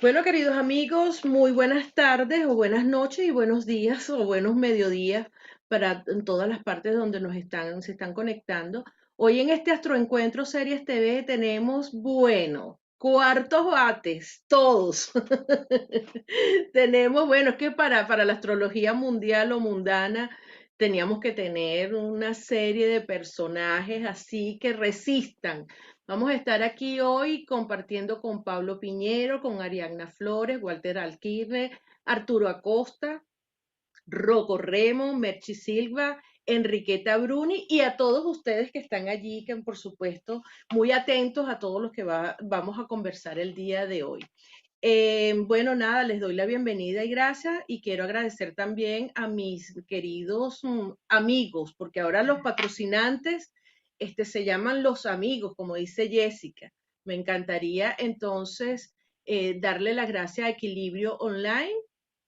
Bueno, queridos amigos, muy buenas tardes o buenas noches y buenos días o buenos mediodías para en todas las partes donde se están conectando. Hoy en este Astroencuentro Series TV tenemos, bueno, cuartos bates, todos. Tenemos, bueno, es que para la astrología mundial o mundana teníamos que tener una serie de personajes así que resistan. Vamos a estar aquí hoy compartiendo con Pablo Piñero, con Ariadna Flores, Walter Alquirre, Arturo Acosta, Rocco Remo, Merchi Silva, Enriqueta Bruni y a todos ustedes que están allí, que por supuesto muy atentos a todos los que vamos a conversar el día de hoy. Bueno, nada, les doy la bienvenida y gracias y quiero agradecer también a mis queridos amigos, porque ahora los patrocinantes se llaman los amigos, como dice Jessica. Me encantaría entonces darle las gracias a Equilibrio Online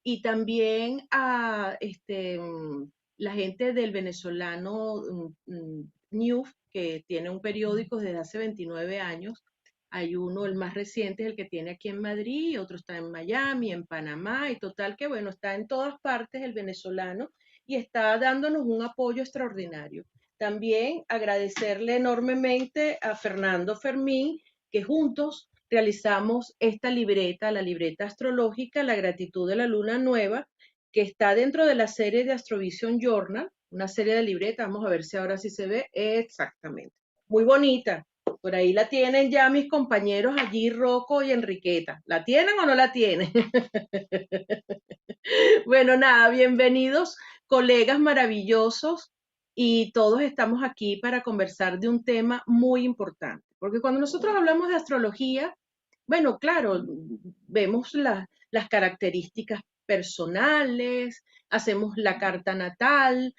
y también a la gente del venezolano News, que tiene un periódico desde hace 29 años. Hay uno, el más reciente, es el que tiene aquí en Madrid, otro está en Miami, en Panamá, y total que bueno, está en todas partes el venezolano y está dándonos un apoyo extraordinario. También agradecerle enormemente a Fernando Fermín, que juntos realizamos esta libreta, la libreta astrológica, La gratitud de la luna nueva, que está dentro de la serie de Astrovision Journal, una serie de libretas, vamos a ver si ahora sí se ve exactamente. Muy bonita, por ahí la tienen ya mis compañeros allí, Rocco y Enriqueta. ¿La tienen o no la tienen? Bueno, nada, bienvenidos, colegas maravillosos, y todos estamos aquí para conversar de un tema muy importante, porque cuando nosotros hablamos de astrología, bueno, claro, vemos las características personales, hacemos la carta natal,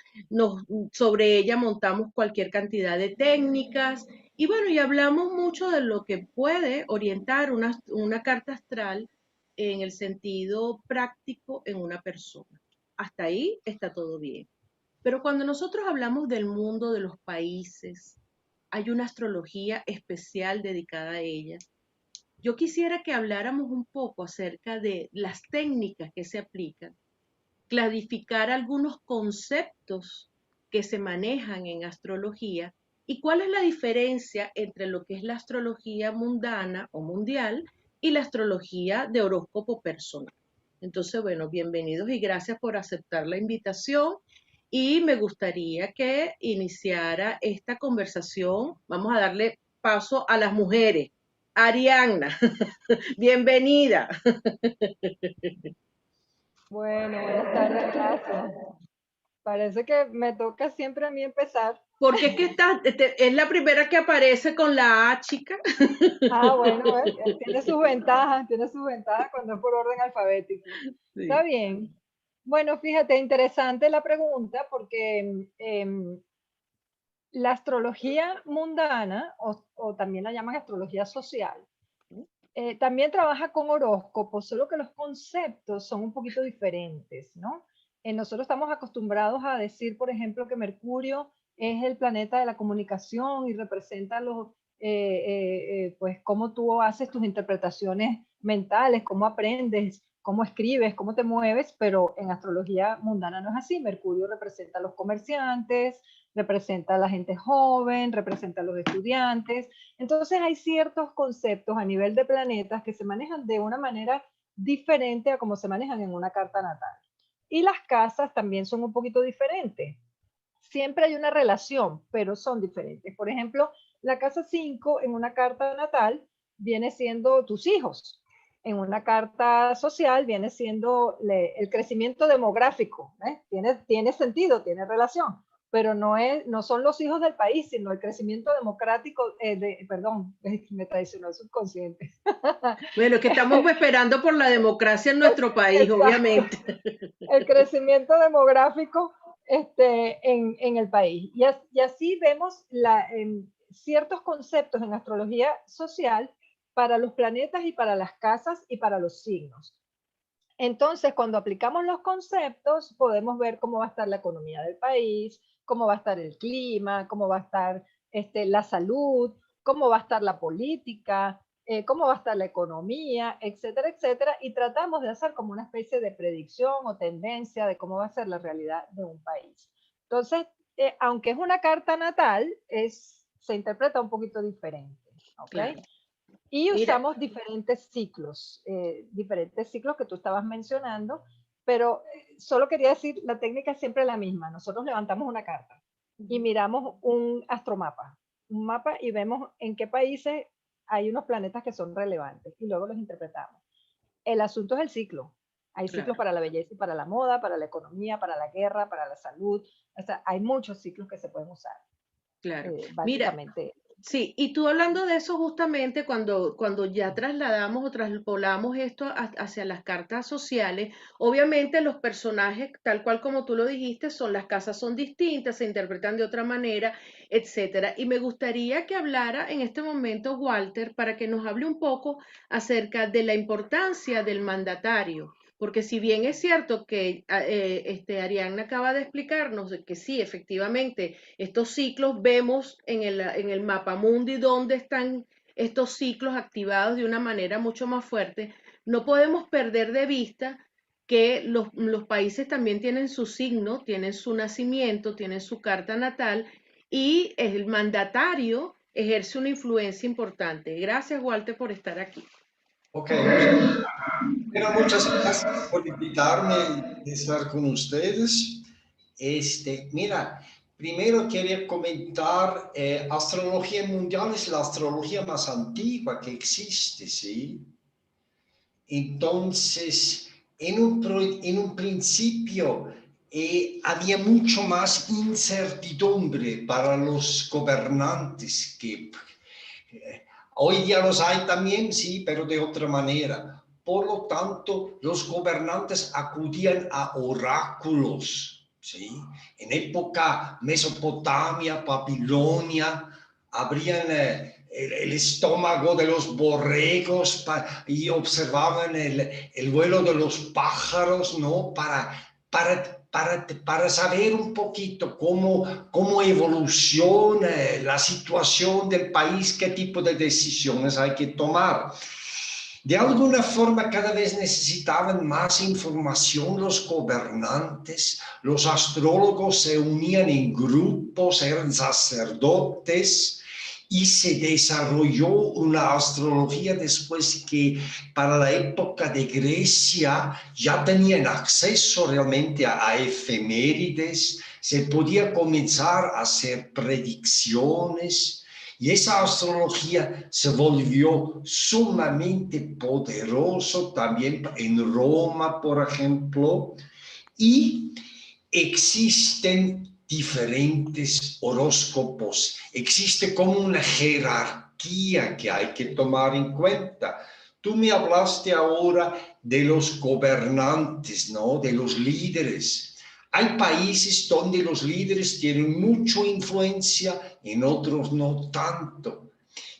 sobre ella montamos cualquier cantidad de técnicas y bueno, y hablamos mucho de lo que puede orientar una carta astral en el sentido práctico en una persona. Hasta ahí está todo bien. Pero cuando nosotros hablamos del mundo, de los países, hay una astrología especial dedicada a ella. Yo quisiera que habláramos un poco acerca de las técnicas que se aplican, clarificar algunos conceptos que se manejan en astrología y cuál es la diferencia entre lo que es la astrología mundana o mundial y la astrología de horóscopo personal. Entonces, bueno, bienvenidos y gracias por aceptar la invitación. Y me gustaría que iniciara esta conversación. Vamos a darle paso a las mujeres. Arianna, bienvenida. Bueno, buenas tardes, gracias. Parece que me toca siempre a mí empezar. Porque es que es la primera que aparece con la A, chica. Bueno, tiene sus ventajas cuando es por orden alfabético. Está Sí. bien. Bueno, fíjate, interesante la pregunta porque la astrología mundana, o también la llaman astrología social, también trabaja con horóscopos, solo que los conceptos son un poquito diferentes, ¿no? Nosotros estamos acostumbrados a decir, por ejemplo, que Mercurio es el planeta de la comunicación y representa pues cómo tú haces tus interpretaciones mentales, cómo aprendes, cómo escribes, cómo te mueves, pero en astrología mundana no es así. Mercurio representa a los comerciantes, representa a la gente joven, representa a los estudiantes. Entonces hay ciertos conceptos a nivel de planetas que se manejan de una manera diferente a como se manejan en una carta natal. Y las casas también son un poquito diferentes. Siempre hay una relación, pero son diferentes. Por ejemplo, la casa 5 en una carta natal viene siendo tus hijos. En una carta social viene siendo el crecimiento demográfico. Tiene sentido, tiene relación, pero no son los hijos del país, sino el crecimiento democrático, perdón, me traicionó el subconsciente. Bueno, que estamos esperando por la democracia en nuestro país, Exacto, obviamente. el crecimiento demográfico en el país. Y así vemos ciertos conceptos en astrología social para los planetas y para las casas y para los signos. Entonces, cuando aplicamos los conceptos, podemos ver cómo va a estar la economía del país, cómo va a estar el clima, cómo va a estar la salud, cómo va a estar la política, cómo va a estar la economía, etcétera, etcétera, y tratamos de hacer como una especie de predicción o tendencia de cómo va a ser la realidad de un país. Entonces, aunque es una carta natal, se interpreta un poquito diferente, ¿ok? Claro. Y Mira, usamos diferentes ciclos que tú estabas mencionando, pero solo quería decir, la técnica es siempre la misma. Nosotros levantamos una carta y ujú, miramos un mapa y vemos en qué países hay unos planetas que son relevantes y luego los interpretamos. El asunto es el ciclo. Hay ciclos claro, para la belleza y para la moda, para la economía, para la guerra, para la salud. O sea, hay muchos ciclos que se pueden usar. claro. Mira, Básicamente, sí, y tú hablando de eso justamente cuando ya trasladamos o traspolamos esto hacia las cartas sociales, obviamente los personajes, tal cual como tú lo dijiste, son las casas son distintas, se interpretan de otra manera, etcétera. Y me gustaría que hablara en este momento Walter para que nos hable un poco acerca de la importancia del mandatario. Porque si bien es cierto que Ariadna acaba de explicarnos de que sí, efectivamente, estos ciclos vemos en el mapa mundi dónde están estos ciclos activados de una manera mucho más fuerte. No podemos perder de vista que los países también tienen su signo, tienen su nacimiento, tienen su carta natal y el mandatario ejerce una influencia importante. Gracias, Walter, por estar aquí. Ok, bueno, muchas gracias por invitarme y estar con ustedes. Mira, primero quería comentar, astrología mundial es la astrología más antigua que existe, ¿sí? Entonces, en un principio había mucho más incertidumbre para los gobernantes que hoy día los hay también, sí, pero de otra manera. Por lo tanto, los gobernantes acudían a oráculos, ¿sí? En época Mesopotamia, Babilonia, abrían el estómago de los borregos y observaban el vuelo de los pájaros, ¿no? Para saber un poquito cómo evoluciona la situación del país, qué tipo de decisiones hay que tomar. De alguna forma, cada vez necesitaban más información los gobernantes, los astrólogos se unían en grupos, eran sacerdotes, y se desarrolló una astrología después que para la época de Grecia ya tenían acceso realmente a efemérides, se podía comenzar a hacer predicciones y esa astrología se volvió sumamente poderoso también en Roma, por ejemplo, y existen diferentes horóscopos, existe como una jerarquía que hay que tomar en cuenta. Tú me hablaste ahora de los gobernantes, ¿no? De los líderes. Hay países donde los líderes tienen mucha influencia, en otros no tanto.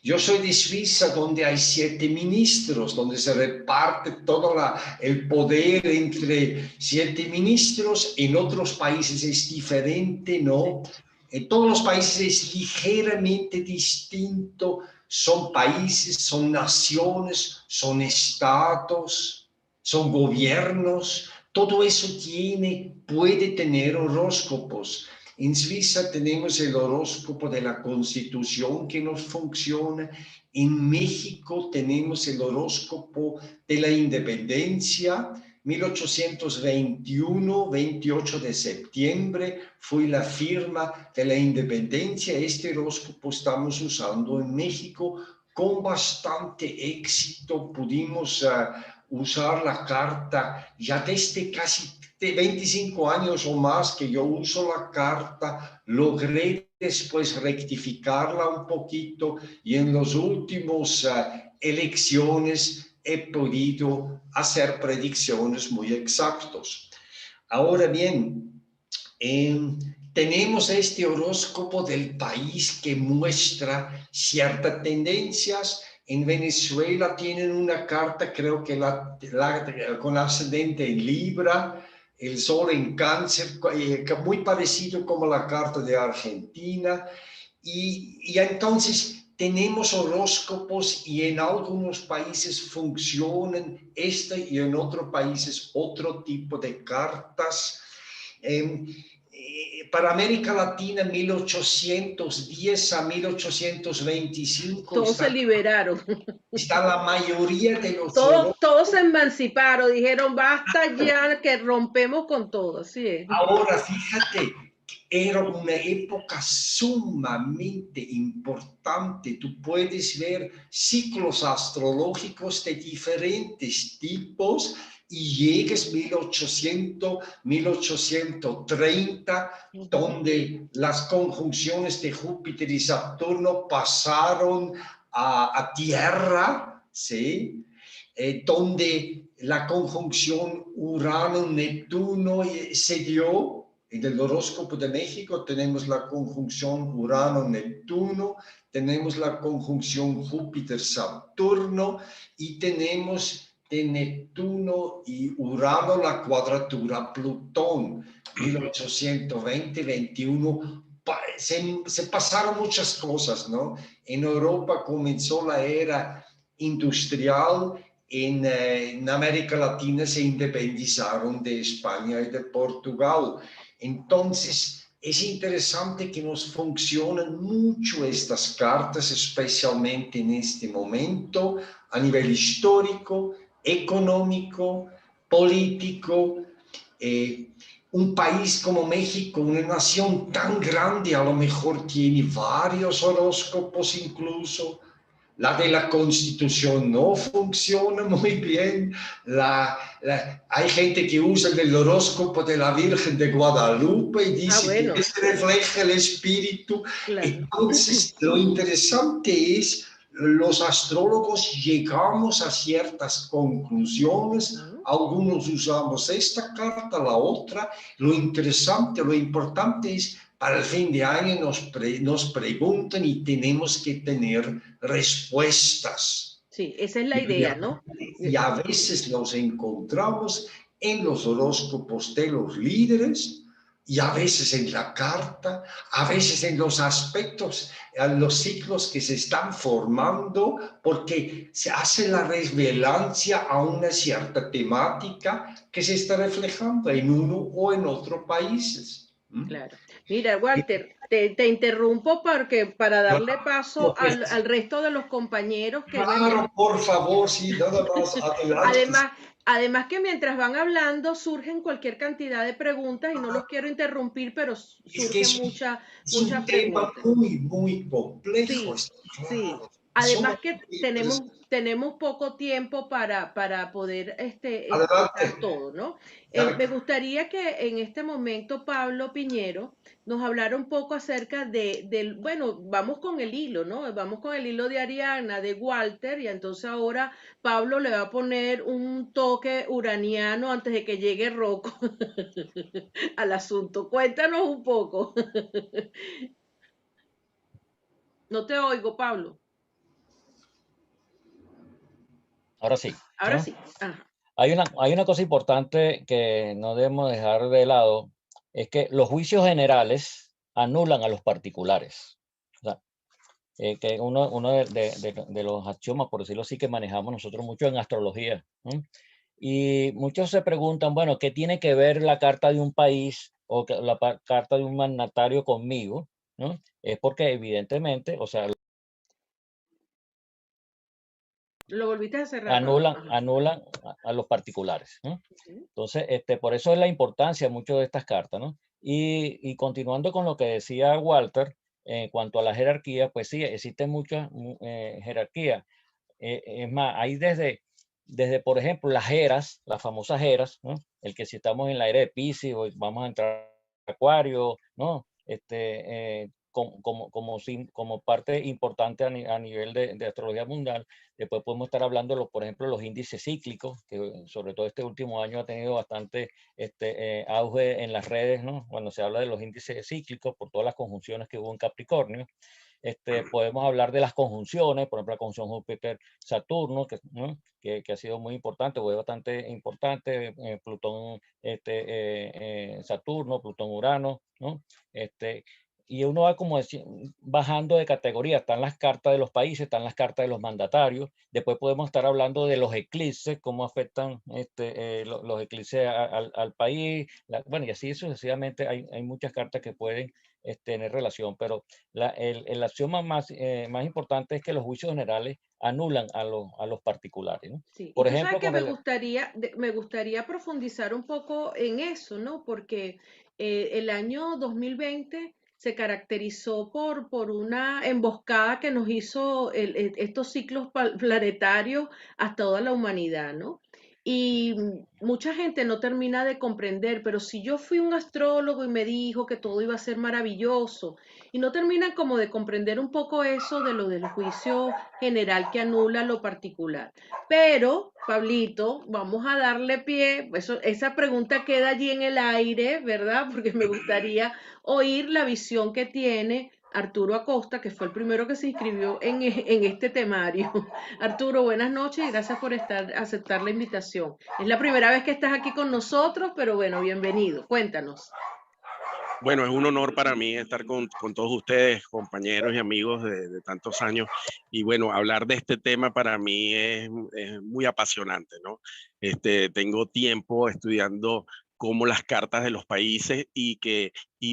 Yo soy de Suiza, donde hay 7 ministros, donde se reparte todo el poder entre 7 ministros. En otros países es diferente, ¿no? En todos los países es ligeramente distinto. Son países, son naciones, son estados, son gobiernos. Todo eso puede tener horóscopos. En Suiza tenemos el horóscopo de la Constitución que nos funciona. En México tenemos el horóscopo de la independencia. 1821, 28 de septiembre, fue la firma de la independencia. Este horóscopo estamos usando en México con bastante éxito. Pudimos usar la carta ya desde casi 25 años o más que yo uso la carta, logré después rectificarla un poquito y en los últimos elecciones he podido hacer predicciones muy exactas. Ahora bien, tenemos este horóscopo del país que muestra ciertas tendencias. En Venezuela tienen una carta, creo que con ascendente en Libra, el sol en Cáncer, muy parecido como la carta de Argentina. Y entonces tenemos horóscopos y en algunos países funcionan y en otros países otro tipo de cartas. Para América Latina, 1810 a 1825 Todos se liberaron. está la mayoría de los Todos se emanciparon, dijeron basta ya que rompemos con todo, así es. Ahora, fíjate, era una época sumamente importante. Tú puedes ver ciclos astrológicos de diferentes tipos y llegues 1800, 1830, donde las conjunciones de Júpiter y Saturno pasaron a Tierra, ¿sí? Donde la conjunción Urano-Neptuno se dio. En el horóscopo de México tenemos la conjunción Urano-Neptuno, tenemos la conjunción Júpiter-Saturno y tenemos de Neptuno y Urano la cuadratura Plutón, 1820-21. Se pasaron muchas cosas, ¿no? En Europa comenzó la era industrial. En América Latina se independizaron de España y de Portugal. Entonces, es interesante que nos funcionan mucho estas cartas, especialmente en este momento, a nivel histórico, económico, político. Un país como México, una nación tan grande, a lo mejor tiene varios horóscopos incluso. La de la Constitución no funciona muy bien. Hay gente que usa el horóscopo de la Virgen de Guadalupe y dice bueno. que refleja el espíritu. Claro. Entonces, lo interesante es, los astrólogos llegamos a ciertas conclusiones. Algunos usamos esta carta, la otra. Lo interesante, lo importante es, para el fin de año nos preguntan y tenemos que tener respuestas. Sí, esa es la idea, ¿no? Y a veces los encontramos en los horóscopos de los líderes y a veces en la carta, a veces en los aspectos, en los ciclos que se están formando, porque se hace la revelancia a una cierta temática que se está reflejando en uno o en otro países. Claro. Mira, Walter, te interrumpo porque para darle paso al resto de los compañeros que Claro, por favor, sí, nada más, adelante. Además que mientras van hablando surgen cualquier cantidad de preguntas y no los quiero interrumpir, pero surgen muchas un preguntas. Tema muy, muy complejo. Sí, sí. Además que tenemos poco tiempo para poder explicar todo, ¿no? Me gustaría que en este momento Pablo Piñero nos hablara un poco acerca bueno, vamos con el hilo, ¿no? Vamos con el hilo de Ariana, de Walter, y entonces ahora Pablo le va a poner un toque uraniano antes de que llegue Rocco al asunto. Cuéntanos un poco. No te oigo, Pablo. Ahora sí. Ahora ¿no? sí. Ajá. Hay una cosa importante que no debemos dejar de lado, es que los juicios generales anulan a los particulares. O sea, que uno de los axiomas, por decirlo así, que manejamos nosotros mucho en astrología. ¿no? Y muchos se preguntan, bueno, ¿qué tiene que ver la carta de un país o la carta de un mandatario conmigo? ¿no? Es porque evidentemente, o sea, Lo volviste a cerrar. anulan a los particulares. ¿no? Entonces, por eso es la importancia mucho de estas cartas. ¿no? Y continuando con lo que decía Walter, en cuanto a la jerarquía, pues sí, existe mucha jerarquía. Es más, hay desde, por ejemplo, las eras, las famosas eras, ¿no? El que si estamos en la era de Piscis, o vamos a entrar a Acuario, ¿no? Como parte importante a nivel de astrología mundial. Después podemos estar hablando, por ejemplo, los índices cíclicos, que sobre todo este último año ha tenido bastante auge en las redes, ¿no? Cuando se habla de los índices cíclicos, por todas las conjunciones que hubo en Capricornio. Podemos hablar de las conjunciones, por ejemplo, la conjunción Júpiter-Saturno, ¿no? que ha sido muy importante, o es bastante importante, Plutón, Saturno, Plutón-Urano, ¿no? y uno va como bajando de categoría. Están las cartas de los países, están las cartas de los mandatarios. Después podemos estar hablando de los eclipses, cómo afectan los eclipses al país. Bueno, y así sucesivamente hay muchas cartas que pueden tener relación, pero la axioma más importante es que los juicios generales anulan a los particulares, ¿no? Sí, y Por tú sabes ejemplo, que me gustaría profundizar un poco en eso, ¿no? Porque el año 2020 se caracterizó por una emboscada que nos hizo estos ciclos planetarios a toda la humanidad, ¿no? Y mucha gente no termina de comprender, pero si yo fui un astrólogo y me dijo que todo iba a ser maravilloso, y no terminan como de comprender un poco eso de lo del juicio general que anula lo particular. Pero, Pablito, vamos a darle pie, esa pregunta queda allí en el aire, ¿verdad? Porque me gustaría oír la visión que tiene Arturo Acosta, que fue el primero que se inscribió en este temario. Arturo, buenas noches y gracias por aceptar la invitación. Es la primera vez que estás aquí con nosotros, pero bueno, bienvenido. Cuéntanos. Bueno, es un honor para mí estar con todos ustedes, compañeros y amigos de tantos años. Y bueno, hablar de este tema para mí es muy apasionante, ¿no? Tengo tiempo estudiando cómo las cartas de los países y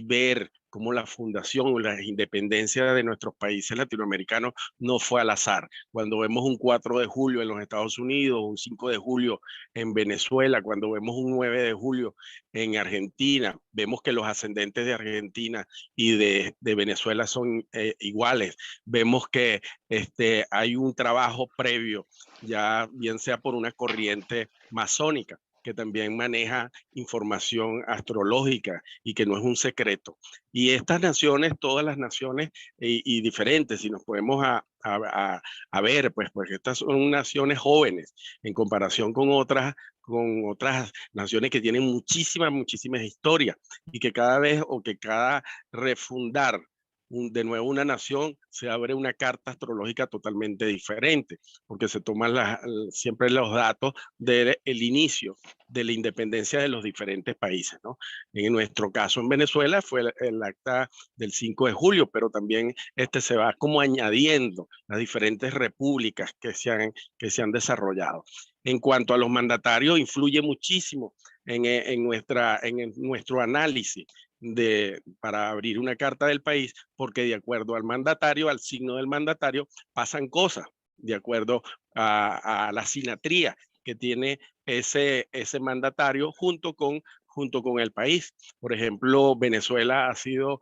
ver cómo la fundación o la independencia de nuestros países latinoamericanos no fue al azar. Cuando vemos un 4 de julio en los Estados Unidos, un 5 de julio en Venezuela, cuando vemos un 9 de julio en Argentina, vemos que los ascendentes de Argentina y de Venezuela son iguales. Vemos que hay un trabajo previo, ya bien sea por una corriente masónica, que también maneja información astrológica y que no es un secreto. Y estas naciones, todas las naciones y diferentes, si nos podemos a ver, pues estas son naciones jóvenes en comparación con otras naciones que tienen muchísimas historias y que cada vez o que cada refundar de nuevo una nación se abre una carta astrológica totalmente diferente, porque se toman siempre los datos del inicio de la independencia de los diferentes países, ¿no? En nuestro caso en Venezuela fue el acta del 5 de julio, pero también se va como añadiendo las diferentes repúblicas que se han desarrollado. En cuanto a los mandatarios, influye muchísimo en nuestro análisis para abrir una carta del país, porque de acuerdo al mandatario, al signo del mandatario, pasan cosas, de acuerdo a la sinatría que tiene ese mandatario junto con el país. Por ejemplo, Venezuela ha sido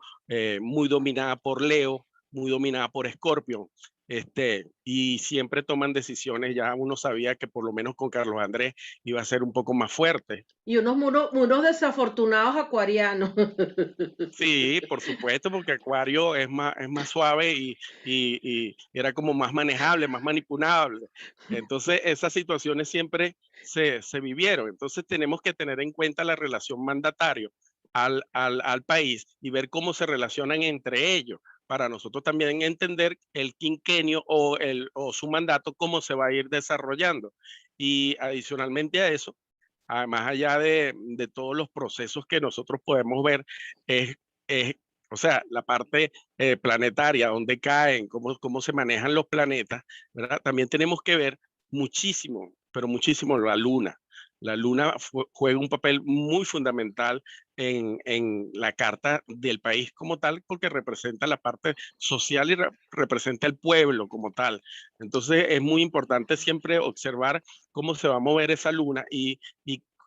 muy dominada por Leo, muy dominada por Escorpio, y siempre toman decisiones. Ya uno sabía que por lo menos con Carlos Andrés iba a ser un poco más fuerte. Y unos desafortunados acuarianos. Sí, por supuesto, porque Acuario es más suave y era como más manejable, más manipulable. Entonces, esas situaciones siempre se vivieron. Entonces, tenemos que tener en cuenta la relación mandatario al país y ver cómo se relacionan entre ellos, para nosotros también entender el quinquenio o su mandato, cómo se va a ir desarrollando. Y adicionalmente a eso, más allá de todos los procesos que nosotros podemos ver, es, es o sea, la parte planetaria, dónde caen, cómo se manejan los planetas, ¿verdad? También tenemos que ver muchísimo, pero muchísimo la luna. La luna juega un papel muy fundamental en la carta del país como tal, porque representa la parte social y representa el pueblo como tal. Entonces es muy importante siempre observar cómo se va a mover esa luna y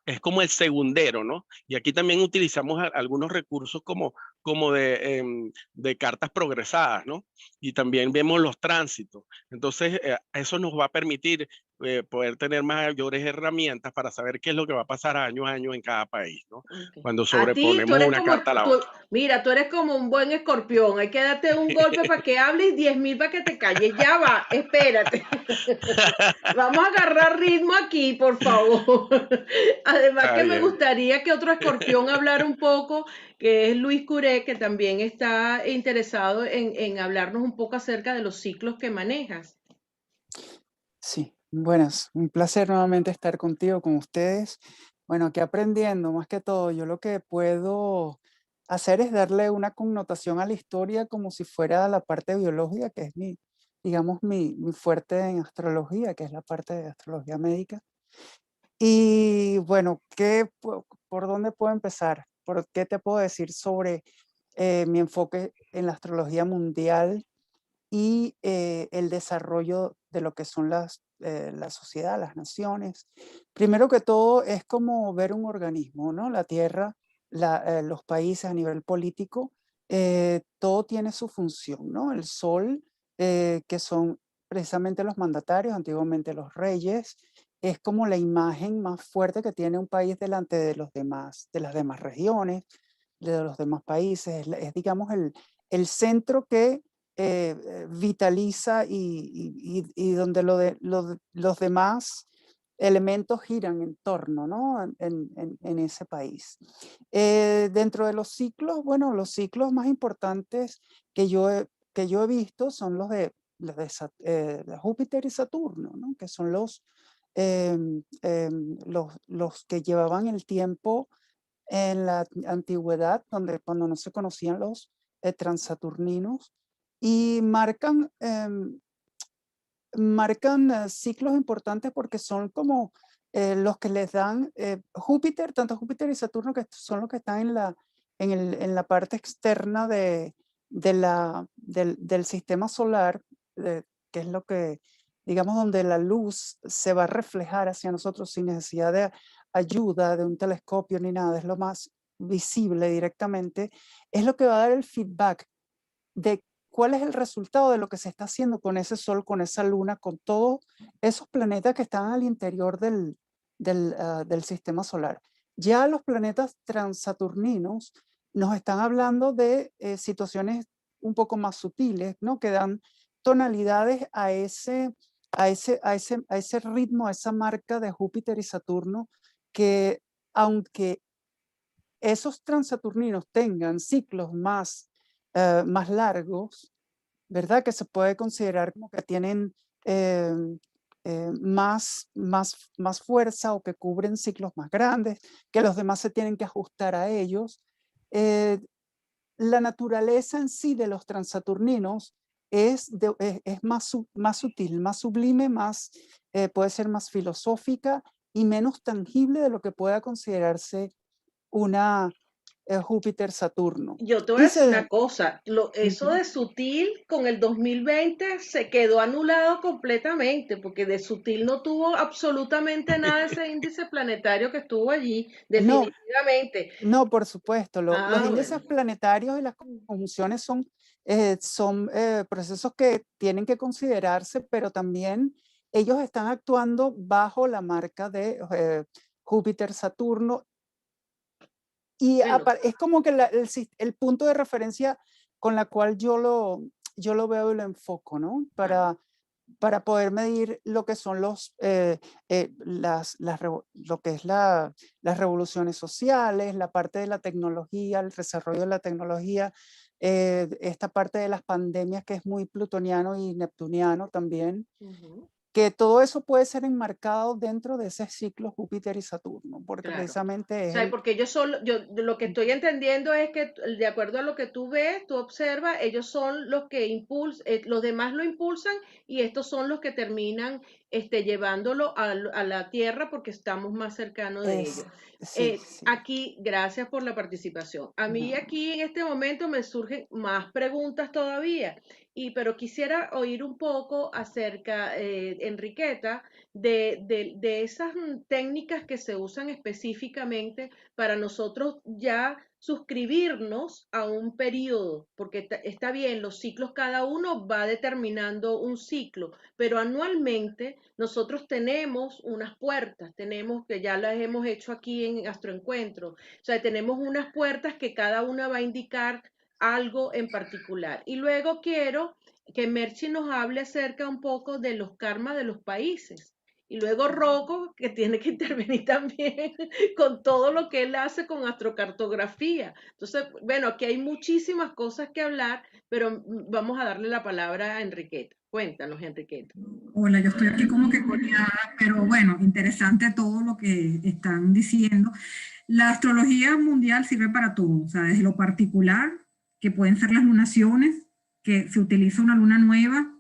es como el segundero, ¿no? Y aquí también utilizamos algunos recursos como de cartas progresadas, ¿no? Y también vemos los tránsitos. Entonces, eso nos va a permitir poder tener mayores herramientas para saber qué es lo que va a pasar año a año en cada país, ¿no? Okay. Cuando A ti, sobreponemos una carta a la otra. mira, tú eres como un buen escorpión. Hay que darte un golpe para que hables y 10.000 para que te calles. Ya va, espérate. Vamos a agarrar ritmo aquí, por favor. Además Está que me bien. gustaría que otro escorpión hablara un poco, que es Luis Curé, que también está interesado en hablarnos un poco acerca de los ciclos que manejas. Sí, buenas, un placer nuevamente estar contigo, con ustedes. Bueno, aquí aprendiendo, más que todo, yo lo que puedo hacer es darle una connotación a la historia como si fuera la parte biológica, que es digamos, mi fuerte en astrología, que es la parte de astrología médica. Y bueno, ¿por dónde puedo empezar? ¿Por qué te puedo decir sobre mi enfoque en la astrología mundial y el desarrollo de lo que son la sociedad, las naciones? Primero que todo, es como ver un organismo, ¿no? La Tierra, los países a nivel político, todo tiene su función, ¿no? El Sol, que son precisamente los mandatarios, antiguamente los reyes, es como la imagen más fuerte que tiene un país delante de los demás, de las demás regiones, de los demás países. Es, digamos, el centro que vitaliza y donde los demás elementos giran en torno, ¿no? En ese país. Dentro de los ciclos, bueno, los ciclos más importantes que yo he visto son de Júpiter y Saturno, ¿no? Que son los que llevaban el tiempo en la antigüedad, cuando no se conocían los transaturninos, y marcan ciclos importantes porque son como los que les dan Júpiter, tanto Júpiter y Saturno, que son los que están en la parte externa del sistema solar, que es lo que, digamos, donde la luz se va a reflejar hacia nosotros sin necesidad de ayuda de un telescopio ni nada, es lo más visible directamente, es lo que va a dar el feedback de cuál es el resultado de lo que se está haciendo con ese Sol, con esa Luna, con todos esos planetas que están al interior del sistema solar. Ya los planetas transaturninos nos están hablando de situaciones un poco más sutiles, ¿no? Que dan tonalidades a ese ritmo, a esa marca de Júpiter y Saturno, que aunque esos transaturninos tengan ciclos más largos, ¿verdad? Que se puede considerar como que tienen más fuerza o que cubren ciclos más grandes, que los demás se tienen que ajustar a ellos. La naturaleza en sí de los transaturninos es más sutil, más sublime, puede ser más filosófica y menos tangible de lo que pueda considerarse una Júpiter-Saturno. Yo te voy a decir una cosa, eso de sutil con el 2020 se quedó anulado completamente, porque de sutil no tuvo absolutamente nada ese índice planetario que estuvo allí, No, definitivamente. no, por supuesto. Los Ah, índices bueno. planetarios y las conjunciones son procesos que tienen que considerarse, pero también ellos están actuando bajo la marca de Júpiter-Saturno. Y Bueno, es como que el punto de referencia con la cual yo lo veo y lo enfoco, ¿no? Para poder medir lo que son lo que es las revoluciones sociales, la parte de la tecnología, el desarrollo de la tecnología, esta parte de las pandemias que es muy plutoniano y neptuniano también, que todo eso puede ser enmarcado dentro de ese ciclo Júpiter y Saturno, porque claro. precisamente O es sea, porque ellos son, yo lo que estoy entendiendo es que de acuerdo a lo que tú ves, tú observas, ellos son los que impulsan, los demás lo impulsan y estos son los que terminan llevándolo a la tierra porque estamos más cercanos de ellos. Sí, sí. Aquí, gracias por la participación. A mí No. aquí en este momento me surgen más preguntas todavía, pero quisiera oír un poco acerca, Enriqueta, de esas técnicas que se usan específicamente para nosotros ya suscribirnos a un periodo, porque está bien, los ciclos cada uno va determinando un ciclo, pero anualmente nosotros tenemos unas puertas, tenemos que ya las hemos hecho aquí en Astroencuentro, o sea, tenemos unas puertas que cada una va a indicar algo en particular. Y luego quiero que Merchi nos hable acerca un poco de los karmas de los países. Y luego Rocco, que tiene que intervenir también con todo lo que él hace con astrocartografía. Entonces, bueno, aquí hay muchísimas cosas que hablar, pero vamos a darle la palabra a Enriqueta. Cuéntanos, Enriqueta. Hola, yo estoy aquí como que coleada, pero bueno, interesante todo lo que están diciendo. La astrología mundial sirve para todo, o sea, desde lo particular, que pueden ser las lunaciones, que se utiliza una luna nueva,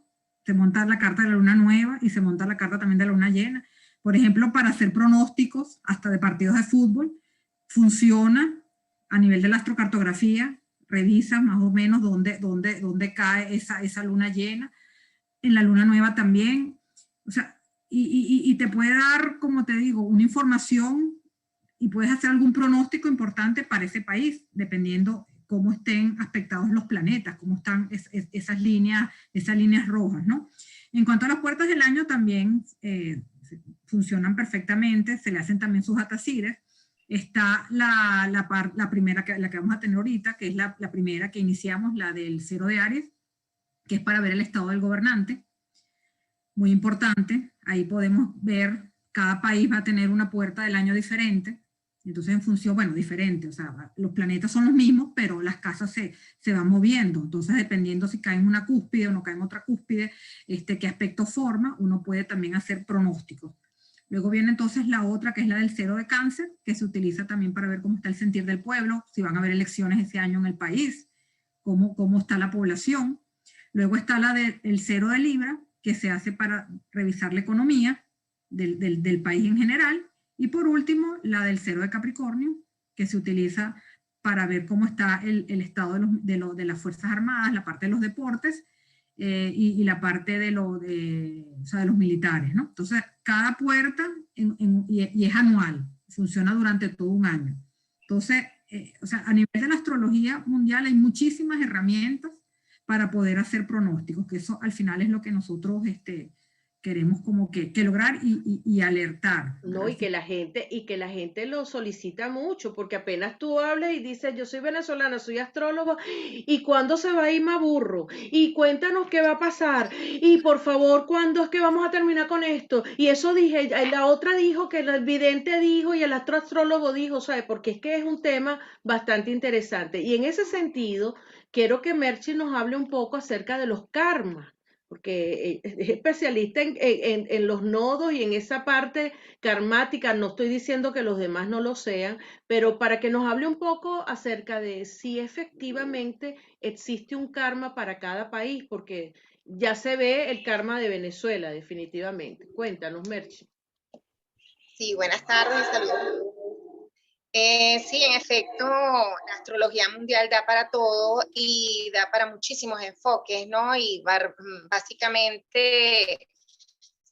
se monta la carta de la luna nueva y se monta la carta también de la luna llena. Por ejemplo, para hacer pronósticos, hasta de partidos de fútbol, funciona a nivel de la astrocartografía, revisa más o menos dónde cae esa luna llena. En la luna nueva también, o sea, y te puede dar, como te digo, una información y puedes hacer algún pronóstico importante para ese país, dependiendo cómo estén aspectados los planetas, cómo están esas líneas rojas, ¿no? En cuanto a las puertas del año también funcionan perfectamente, se le hacen también sus atasires. Está la primera, la que vamos a tener ahorita, que es la primera que iniciamos, la del 0 de Aries, que es para ver el estado del gobernante, muy importante. Ahí podemos ver, cada país va a tener una puerta del año diferente, entonces en función, bueno, diferente, o sea, los planetas son los mismos, pero las casas se van moviendo, entonces dependiendo si cae en una cúspide o no cae en otra cúspide, qué aspecto forma, uno puede también hacer pronósticos. Luego viene entonces la otra, que es la del 0 de Cáncer, que se utiliza también para ver cómo está el sentir del pueblo, si van a haber elecciones ese año en el país, cómo está la población. Luego está la del 0 de Libra, que se hace para revisar la economía del país en general. Y por último, la del 0 de Capricornio, que se utiliza para ver cómo está el estado de las Fuerzas Armadas, la parte de los deportes y la parte o sea, de los militares, ¿no? Entonces, cada puerta y es anual, funciona durante todo un año. Entonces, o sea, a nivel de la astrología mundial hay muchísimas herramientas para poder hacer pronósticos, que eso al final es lo que nosotros queremos como que lograr y alertar. No, y que la gente lo solicita mucho, porque apenas tú hablas y dices, yo soy venezolana, soy astrólogo, ¿y cuándo se va a ir Maburro? Y cuéntanos qué va a pasar, y por favor, ¿cuándo es que vamos a terminar con esto? Y eso dije, la otra dijo, que el vidente dijo, y el astrólogo dijo, ¿sabes? Porque es que es un tema bastante interesante. Y en ese sentido, quiero que Merchi nos hable un poco acerca de los karmas, porque es especialista en los nodos y en esa parte karmática. No estoy diciendo que los demás no lo sean, pero para que nos hable un poco acerca de si efectivamente existe un karma para cada país, porque ya se ve el karma de Venezuela, definitivamente. Cuéntanos, Merchi. Sí, buenas tardes, saludos. Sí, en efecto, la astrología mundial da para todo y da para muchísimos enfoques, ¿no? Y básicamente,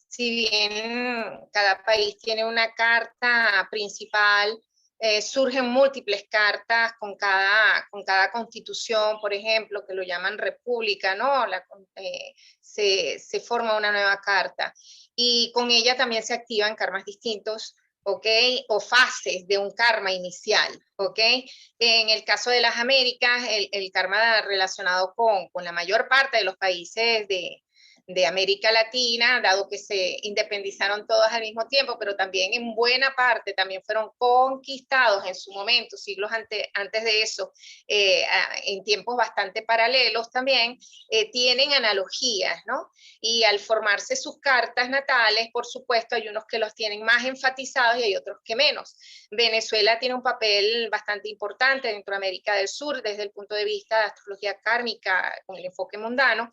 si bien cada país tiene una carta principal, surgen múltiples cartas con cada constitución, por ejemplo, que lo llaman república, ¿no? Se forma una nueva carta y con ella también se activan karmas distintos, ¿ok? O fases de un karma inicial, ¿ok? En el caso de las Américas, el karma relacionado con la mayor parte de los países de América Latina, dado que se independizaron todos al mismo tiempo, pero también en buena parte también fueron conquistados en su momento, siglos antes de eso, en tiempos bastante paralelos también, tienen analogías, ¿no? Y al formarse sus cartas natales, por supuesto, hay unos que los tienen más enfatizados y hay otros que menos. Venezuela tiene un papel bastante importante dentro de América del Sur desde el punto de vista de astrología kármica con el enfoque mundano,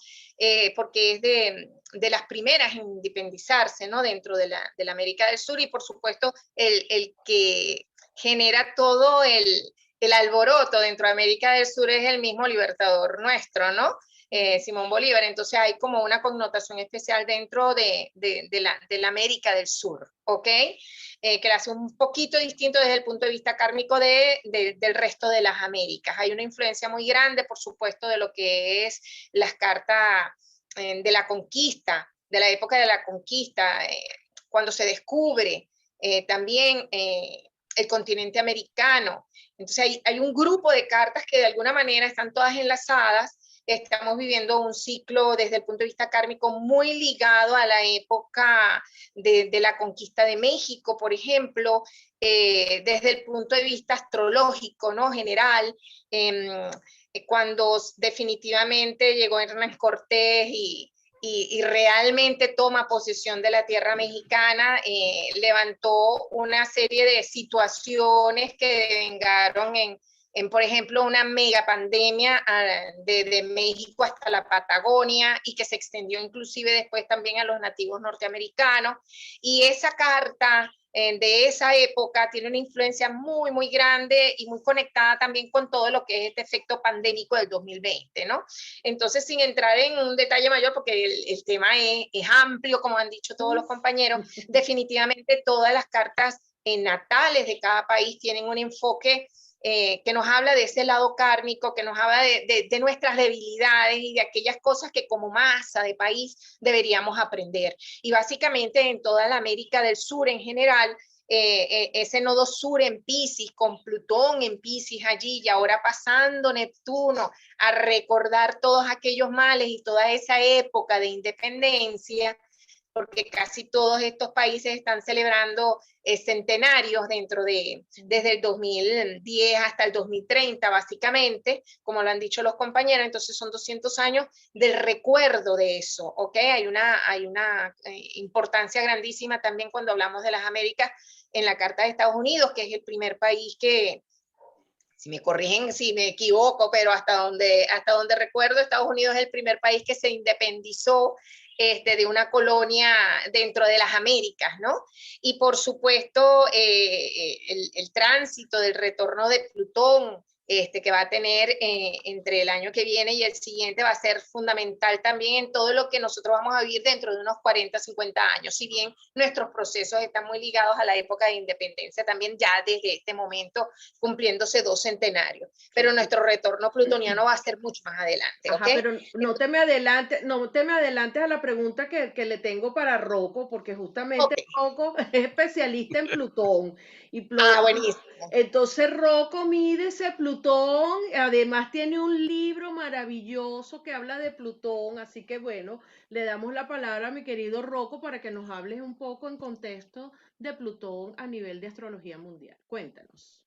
porque es de las primeras en independizarse, ¿no? Dentro de la América del Sur y por supuesto el que genera todo el alboroto dentro de América del Sur es el mismo libertador nuestro, ¿no? Simón Bolívar. Entonces hay como una connotación especial dentro de la América del Sur, ¿ok? Que la hace un poquito distinto desde el punto de vista kármico del resto de las Américas. Hay una influencia muy grande, por supuesto, de lo que es las cartas de la conquista, de la época de la conquista, cuando se descubre también el continente americano. Entonces hay un grupo de cartas que de alguna manera están todas enlazadas. Estamos viviendo un ciclo desde el punto de vista kármico muy ligado a la época de la conquista de México, por ejemplo, desde el punto de vista astrológico, ¿no? General, cuando definitivamente llegó Hernán Cortés y y realmente toma posesión de la tierra mexicana, levantó una serie de situaciones que vengaron en, por ejemplo, una mega pandemia de México hasta la Patagonia y que se extendió inclusive después también a los nativos norteamericanos. Y esa carta de esa época tiene una influencia muy, muy grande y muy conectada también con todo lo que es este efecto pandémico del 2020, ¿no? Entonces, sin entrar en un detalle mayor, porque el tema es amplio, como han dicho todos los compañeros, definitivamente todas las cartas natales de cada país tienen un enfoque que nos habla de ese lado kármico, que nos habla de nuestras debilidades y de aquellas cosas que como masa de país deberíamos aprender. Y básicamente en toda la América del Sur en general, ese nodo sur en Piscis, con Plutón en Piscis allí, y ahora pasando Neptuno a recordar todos aquellos males y toda esa época de independencia, porque casi todos estos países están celebrando centenarios desde el 2010 hasta el 2030, básicamente, como lo han dicho los compañeros. Entonces son 200 años del recuerdo de eso, ¿ok? Hay una importancia grandísima también cuando hablamos de las Américas en la Carta de Estados Unidos, que es el primer país que, si me corrigen si me equivoco, pero hasta donde recuerdo, Estados Unidos es el primer país que se independizó de una colonia dentro de las Américas, ¿no? Y por supuesto, el tránsito del retorno de Plutón, que va a tener entre el año que viene y el siguiente, va a ser fundamental también en todo lo que nosotros vamos a vivir dentro de unos 40, 50 años, si bien nuestros procesos están muy ligados a la época de independencia, también ya desde este momento cumpliéndose 2 centenarios, pero nuestro retorno plutoniano va a ser mucho más adelante, ¿ok? Ajá, pero no te me adelantes a la pregunta que le tengo para Rocco, porque justamente Rocco es especialista en Plutón. Buenísimo. Entonces Rocco mide ese Plutón, además tiene un libro maravilloso que habla de Plutón, así que bueno, le damos la palabra a mi querido Rocco para que nos hables un poco en contexto de Plutón a nivel de astrología mundial. Cuéntanos.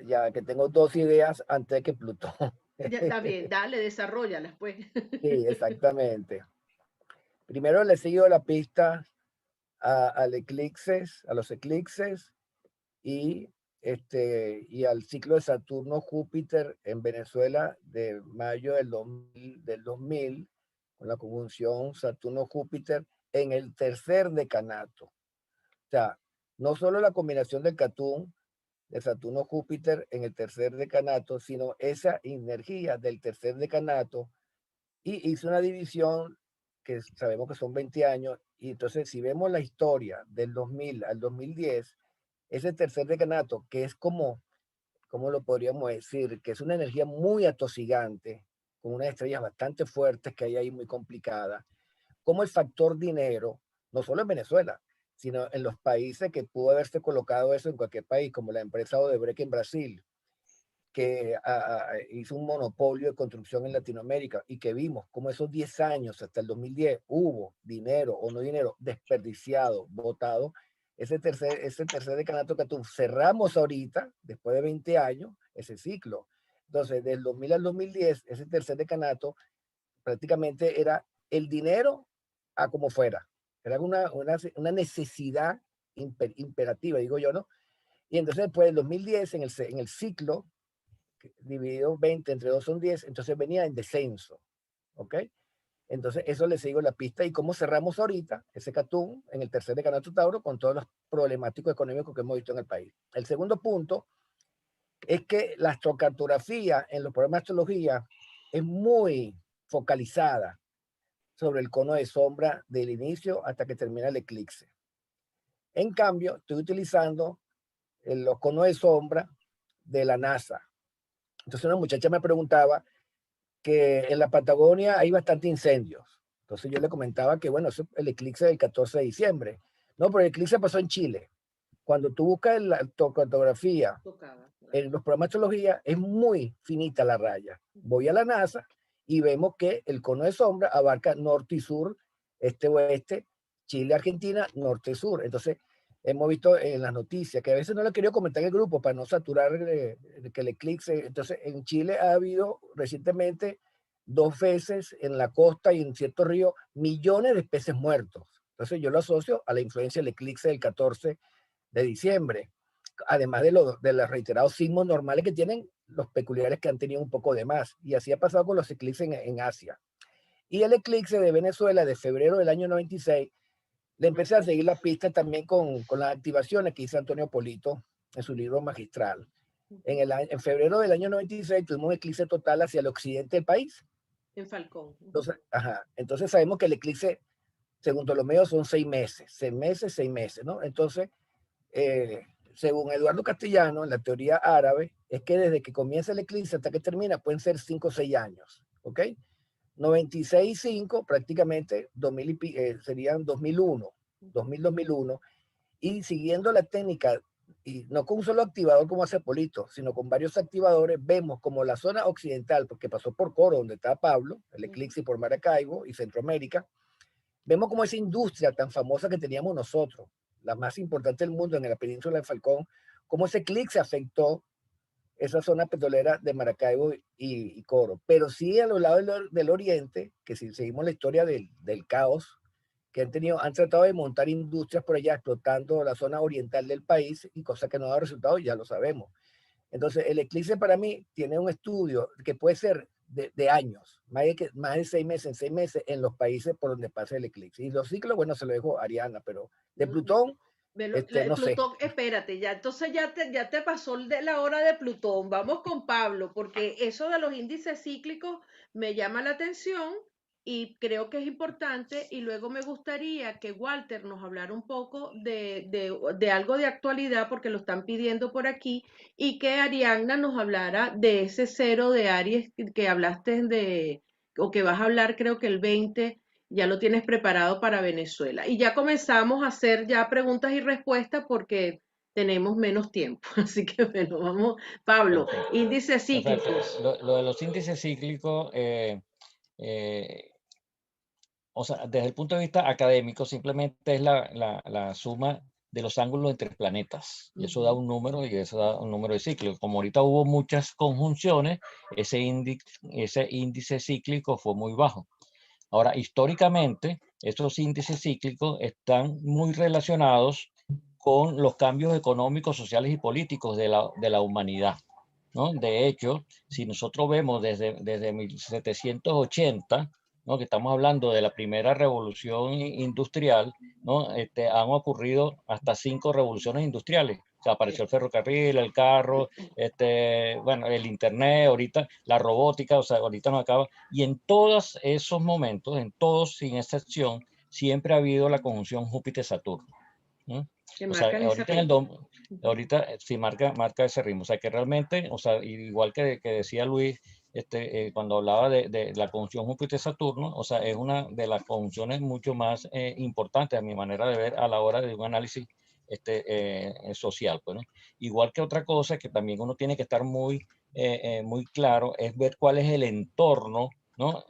Ya que tengo 2 ideas antes que Plutón. Ya está bien, dale, desarrollalas pues. Sí, exactamente. Primero le sigo la pista a los eclipses y, y al ciclo de Saturno-Júpiter en Venezuela de mayo del 2000, con la conjunción Saturno-Júpiter en el tercer decanato. O sea, no solo la combinación del Catún de Saturno-Júpiter en el tercer decanato, sino esa energía del tercer decanato, y hizo una división que sabemos que son 20 años, y entonces si vemos la historia del 2000 al 2010, ese tercer decanato, que es como, ¿cómo lo podríamos decir? Que es una energía muy atosigante, con unas estrellas bastante fuertes que hay ahí muy complicadas, como el factor dinero, no solo en Venezuela, sino en los países que pudo haberse colocado eso en cualquier país, como la empresa Odebrecht en Brasil, que hizo un monopolio de construcción en Latinoamérica, y que vimos como esos 10 años hasta el 2010 hubo dinero o no dinero desperdiciado, botado. Ese tercer decanato que cerramos ahorita, después de 20 años, ese ciclo. Entonces, del 2000 al 2010, ese tercer decanato prácticamente era el dinero a como fuera. Era una necesidad imperativa, digo yo, ¿no? Y entonces después del 2010, en el ciclo, dividido 20 entre 2 son 10, entonces venía en descenso, ¿ok? Entonces eso le sigo la pista, y cómo cerramos ahorita ese Catún en el tercer decanato Tauro con todos los problemáticos económicos que hemos visto en el país. El segundo punto es que la astrocartografía en los programas de astrología es muy focalizada sobre el cono de sombra del inicio hasta que termina el eclipse. En cambio, estoy utilizando los conos de sombra de la NASA. Entonces una muchacha me preguntaba que en la Patagonia hay bastante incendios. Entonces yo le comentaba que, bueno, eso es el eclipse del 14 de diciembre. No, pero el eclipse pasó en Chile. Cuando tú buscas la cartografía en los programas de astrología, es muy finita la raya. Voy a la NASA y vemos que el cono de sombra abarca norte y sur, este-oeste, Chile, Argentina, norte y sur. Entonces, hemos visto en las noticias, que a veces no le quería comentar en el grupo para no saturar que el eclipse. Entonces, en Chile ha habido recientemente 2 veces en la costa y en cierto río, millones de peces muertos. Entonces yo lo asocio a la influencia del eclipse del 14 de diciembre, además de los reiterados sismos normales que tienen, los peculiares que han tenido un poco de más. Y así ha pasado con los eclipses en Asia. Y el eclipse de Venezuela de febrero del año 96, le empecé a seguir la pista también con las activaciones que hizo Antonio Polito en su libro magistral. En febrero del año 96 tuvimos un eclipse total hacia el occidente del país. En Falcón. Entonces sabemos que el eclipse, según los medios, son 6 meses. 6 meses, ¿no? Entonces, según Eduardo Castellano, en la teoría árabe, es que desde que comienza el eclipse hasta que termina pueden ser 5 o 6 años, ¿ok? 96.5 prácticamente 2000 serían 2001, 2001, y siguiendo la técnica, y no con un solo activador como hace Polito, sino con varios activadores, vemos como la zona occidental, porque pasó por Coro, donde está Pablo, el eclipse, por Maracaibo y Centroamérica, vemos como esa industria tan famosa que teníamos nosotros, la más importante del mundo en la península de Falcón, cómo ese eclipse afectó esa zona petrolera de Maracaibo y Coro. Pero sí a los lados del oriente, que si seguimos la historia del caos, que han tratado de montar industrias por allá, explotando la zona oriental del país, y cosa que no ha dado resultado, ya lo sabemos. Entonces, el eclipse para mí tiene un estudio que puede ser de años, más de 6 meses, en 6 meses, en los países por donde pasa el eclipse. Y los ciclos, bueno, se lo dejo a Ariana, pero de Plutón, no sé. Plutón, espérate, ya, entonces ya te pasó de la hora de Plutón. Vamos con Pablo, porque eso de los índices cíclicos me llama la atención y creo que es importante. Y luego me gustaría que Walter nos hablara un poco de algo de actualidad, porque lo están pidiendo por aquí, y que Ariadna nos hablara de ese 0 de Aries que hablaste o que vas a hablar, creo que el 20. Ya lo tienes preparado para Venezuela. Y ya comenzamos a hacer ya preguntas y respuestas porque tenemos menos tiempo. Así que bueno, vamos. Pablo, Perfecto. índices cíclicos. Perfecto. Lo de los índices cíclicos, o sea, desde el punto de vista académico, simplemente es la suma de los ángulos entre planetas. Y eso da un número y eso da un número de cíclicos. Como ahorita hubo muchas conjunciones, ese índice cíclico fue muy bajo. Ahora, históricamente, estos índices cíclicos están muy relacionados con los cambios económicos, sociales y políticos de la humanidad, ¿no? De hecho, si nosotros vemos desde 1780, ¿no? Que estamos hablando de la primera revolución industrial, ¿no? Han ocurrido hasta 5 revoluciones industriales. O sea, apareció el ferrocarril, el carro, bueno, el internet, ahorita la robótica, o sea, ahorita nos acaba. Y en todos esos momentos, en todos sin excepción, siempre ha habido la conjunción Júpiter-Saturno. O sea, ahorita sí marca ese ritmo. O sea, que realmente, o sea, igual que decía Luis, cuando hablaba de la conjunción Júpiter-Saturno, o sea, es una de las conjunciones mucho más importantes a mi manera de ver a la hora de un análisis social, pues, ¿no? Igual que otra cosa que también uno tiene que estar muy claro es ver cuál es el entorno, ¿no?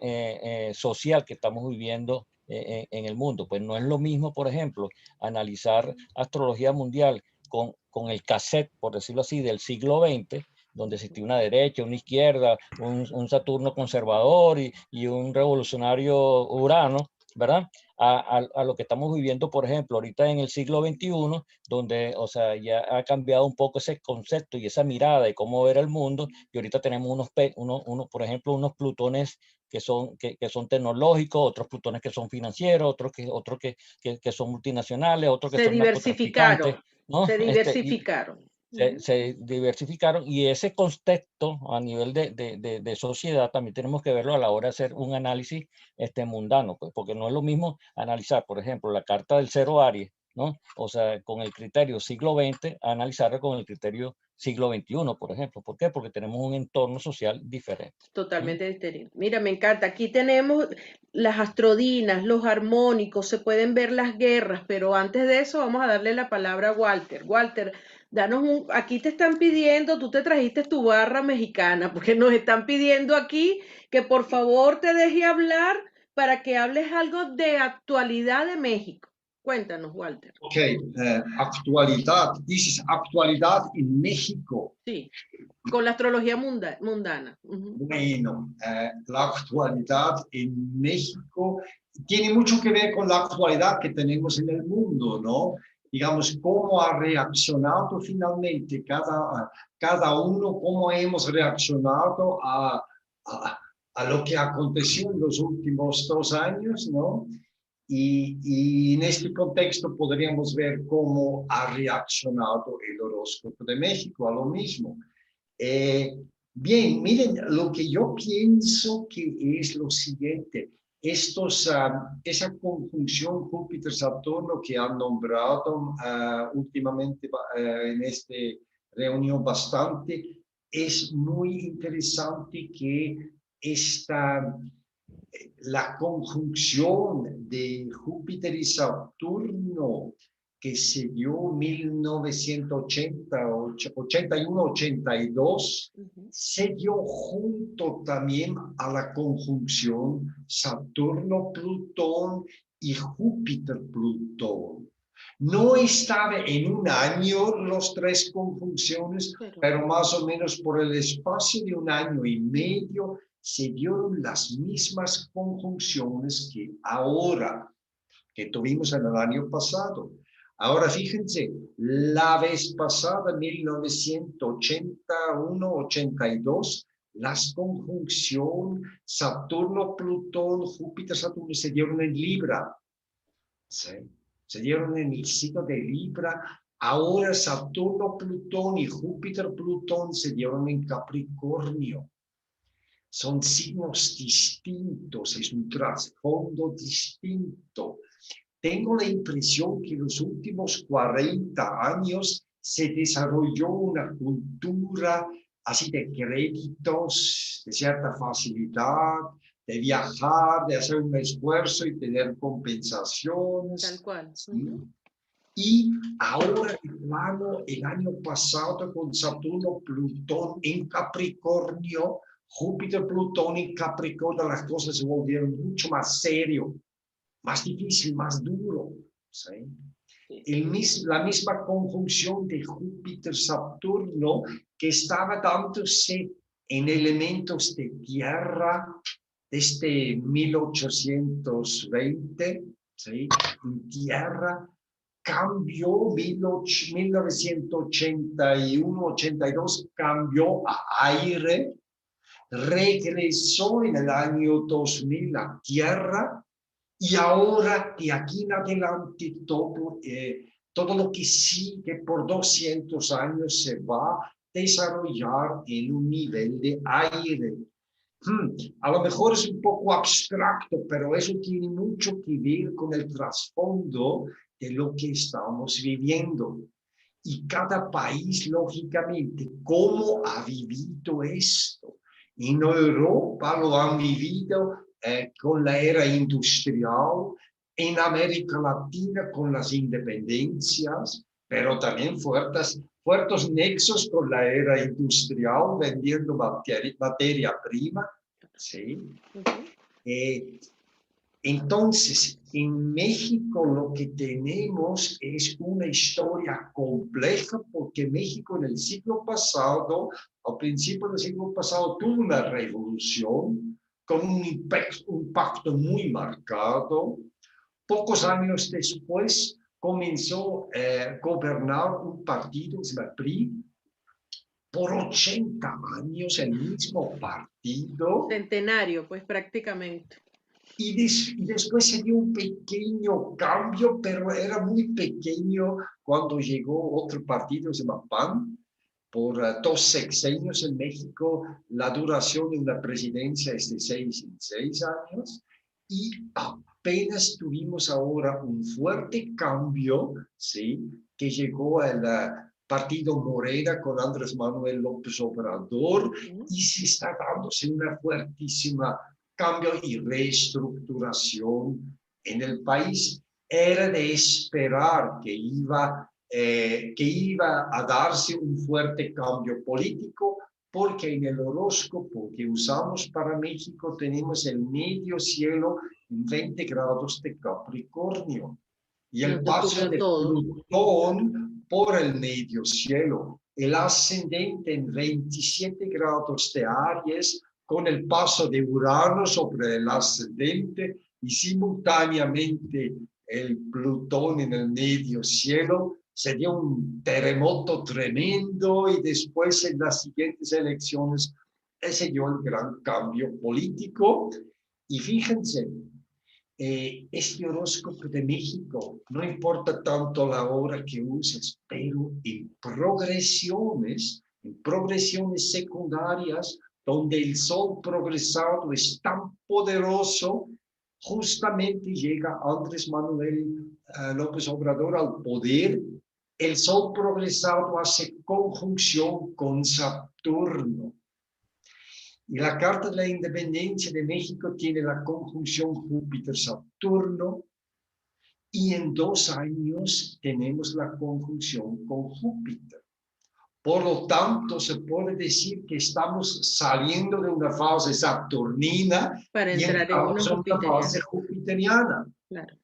Social que estamos viviendo en el mundo. Pues no es lo mismo, por ejemplo, analizar astrología mundial con el cassette, por decirlo así, del siglo XX, donde existía una derecha, una izquierda, un Saturno conservador y un revolucionario Urano, ¿verdad? A lo que estamos viviendo, por ejemplo, ahorita en el siglo XXI, donde, o sea, ya ha cambiado un poco ese concepto y esa mirada de cómo ver el mundo, y ahorita tenemos por ejemplo, unos Plutones que son tecnológicos, otros Plutones que son financieros, otros que son multinacionales, otros que son narcotraficantes, ¿no? Se diversificaron. Se diversificaron, y ese contexto a nivel de sociedad también tenemos que verlo a la hora de hacer un análisis mundano, pues, porque no es lo mismo analizar, por ejemplo, la carta del 0 Aries, ¿no? O sea, con el criterio siglo XX, analizarla con el criterio siglo XXI, por ejemplo. ¿Por qué? Porque tenemos un entorno social diferente. Totalmente diferente. Mira, me encanta. Aquí tenemos las astrodinas, los armónicos, se pueden ver las guerras, pero antes de eso vamos a darle la palabra a Walter. Walter, aquí te están pidiendo, tú te trajiste tu barra mexicana, porque nos están pidiendo aquí que por favor te deje hablar para que hables algo de actualidad de México. Cuéntanos, Walter. Ok, actualidad. Dices actualidad en México. Sí. con la astrología mundana. Bueno, la actualidad en México tiene mucho que ver con la actualidad que tenemos en el mundo, ¿no? Digamos, cómo ha reaccionado finalmente cada uno, cómo hemos reaccionado a lo que aconteció en los últimos 2 años, ¿no? Y en este contexto podríamos ver cómo ha reaccionado el horóscopo de México a lo mismo. Bien, miren, lo que yo pienso que es lo siguiente. Esa conjunción Júpiter-Saturno que han nombrado últimamente en esta reunión bastante, es muy interesante que la conjunción de Júpiter y Saturno que se dio en 1981-82, se dio junto también a la conjunción Saturno-Plutón y Júpiter-Plutón. No estaba en un año las 3 conjunciones, pero más o menos por el espacio de 1 año y medio se dieron las mismas conjunciones que ahora, que tuvimos en el año pasado. Ahora fíjense, la vez pasada, 1981-82, las conjunción Saturno-Plutón, Júpiter-Saturno se dieron en Libra. ¿Sí? Se dieron en el signo de Libra. Ahora Saturno-Plutón y Júpiter-Plutón se dieron en Capricornio. Son signos distintos, es un trasfondo distinto. Tengo la impresión que en los últimos 40 años se desarrolló una cultura así de créditos, de cierta facilidad, de viajar, de hacer un esfuerzo y tener compensaciones. Tal cual. ¿Sí? Y ahora, claro, el año pasado con Saturno-Plutón en Capricornio, Júpiter-Plutón en Capricornio, las cosas se volvieron mucho más serio, más difícil, más duro. ¿Sí? La misma conjunción de Júpiter-Saturno que estaba dándose en elementos de tierra desde 1820, ¿sí? En tierra, cambió 1981-82, cambió a aire, regresó en el año 2000 a tierra, y ahora de aquí en adelante todo lo que sigue por 200 años se va a desarrollar en un nivel de aire. A lo mejor es un poco abstracto, pero eso tiene mucho que ver con el trasfondo de lo que estamos viviendo. Y cada país, lógicamente, ¿cómo ha vivido esto? En Europa lo han vivido con la era industrial, en América Latina con las independencias, pero también fuertes nexos con la era industrial, vendiendo materia prima. ¿Sí? Entonces, en México lo que tenemos es una historia compleja, porque México en el siglo pasado, al principio del siglo pasado, tuvo una revolución con un impacto muy marcado. Pocos años después comenzó a gobernar un partido, se llama PRI, por 80 años el mismo partido. Centenario, pues prácticamente. Y después se dio un pequeño cambio, pero era muy pequeño cuando llegó otro partido, se llama PAN. Por 2 sexenios en México, la duración de una presidencia es de 6 en 6 años. Y apenas tuvimos ahora un fuerte cambio, ¿sí? Que llegó al partido Morena con Andrés Manuel López Obrador, y se está dándose una fuertísima cambio y reestructuración en el país. Era de esperar que iba a darse un fuerte cambio político, porque en el horóscopo que usamos para México tenemos el medio cielo en 20 grados de Capricornio. Y el paso de Plutón por el medio cielo. El ascendente en 27 grados de Aries, con el paso de Urano sobre el ascendente y simultáneamente el Plutón en el medio cielo, sería un terremoto tremendo y después en las siguientes elecciones ese dio el gran cambio político. Y fíjense, este horóscopo de México, no importa tanto la hora que uses, pero en progresiones secundarias, donde el sol progresado es tan poderoso, justamente llega Andrés Manuel López Obrador al poder. El sol progresado hace conjunción con Saturno. Y la Carta de la Independencia de México tiene la conjunción Júpiter-Saturno, y en 2 años tenemos la conjunción con Júpiter. Por lo tanto, se puede decir que estamos saliendo de una fase saturnina Para y entrar en una entramos en una fase jupiteriana. Claro.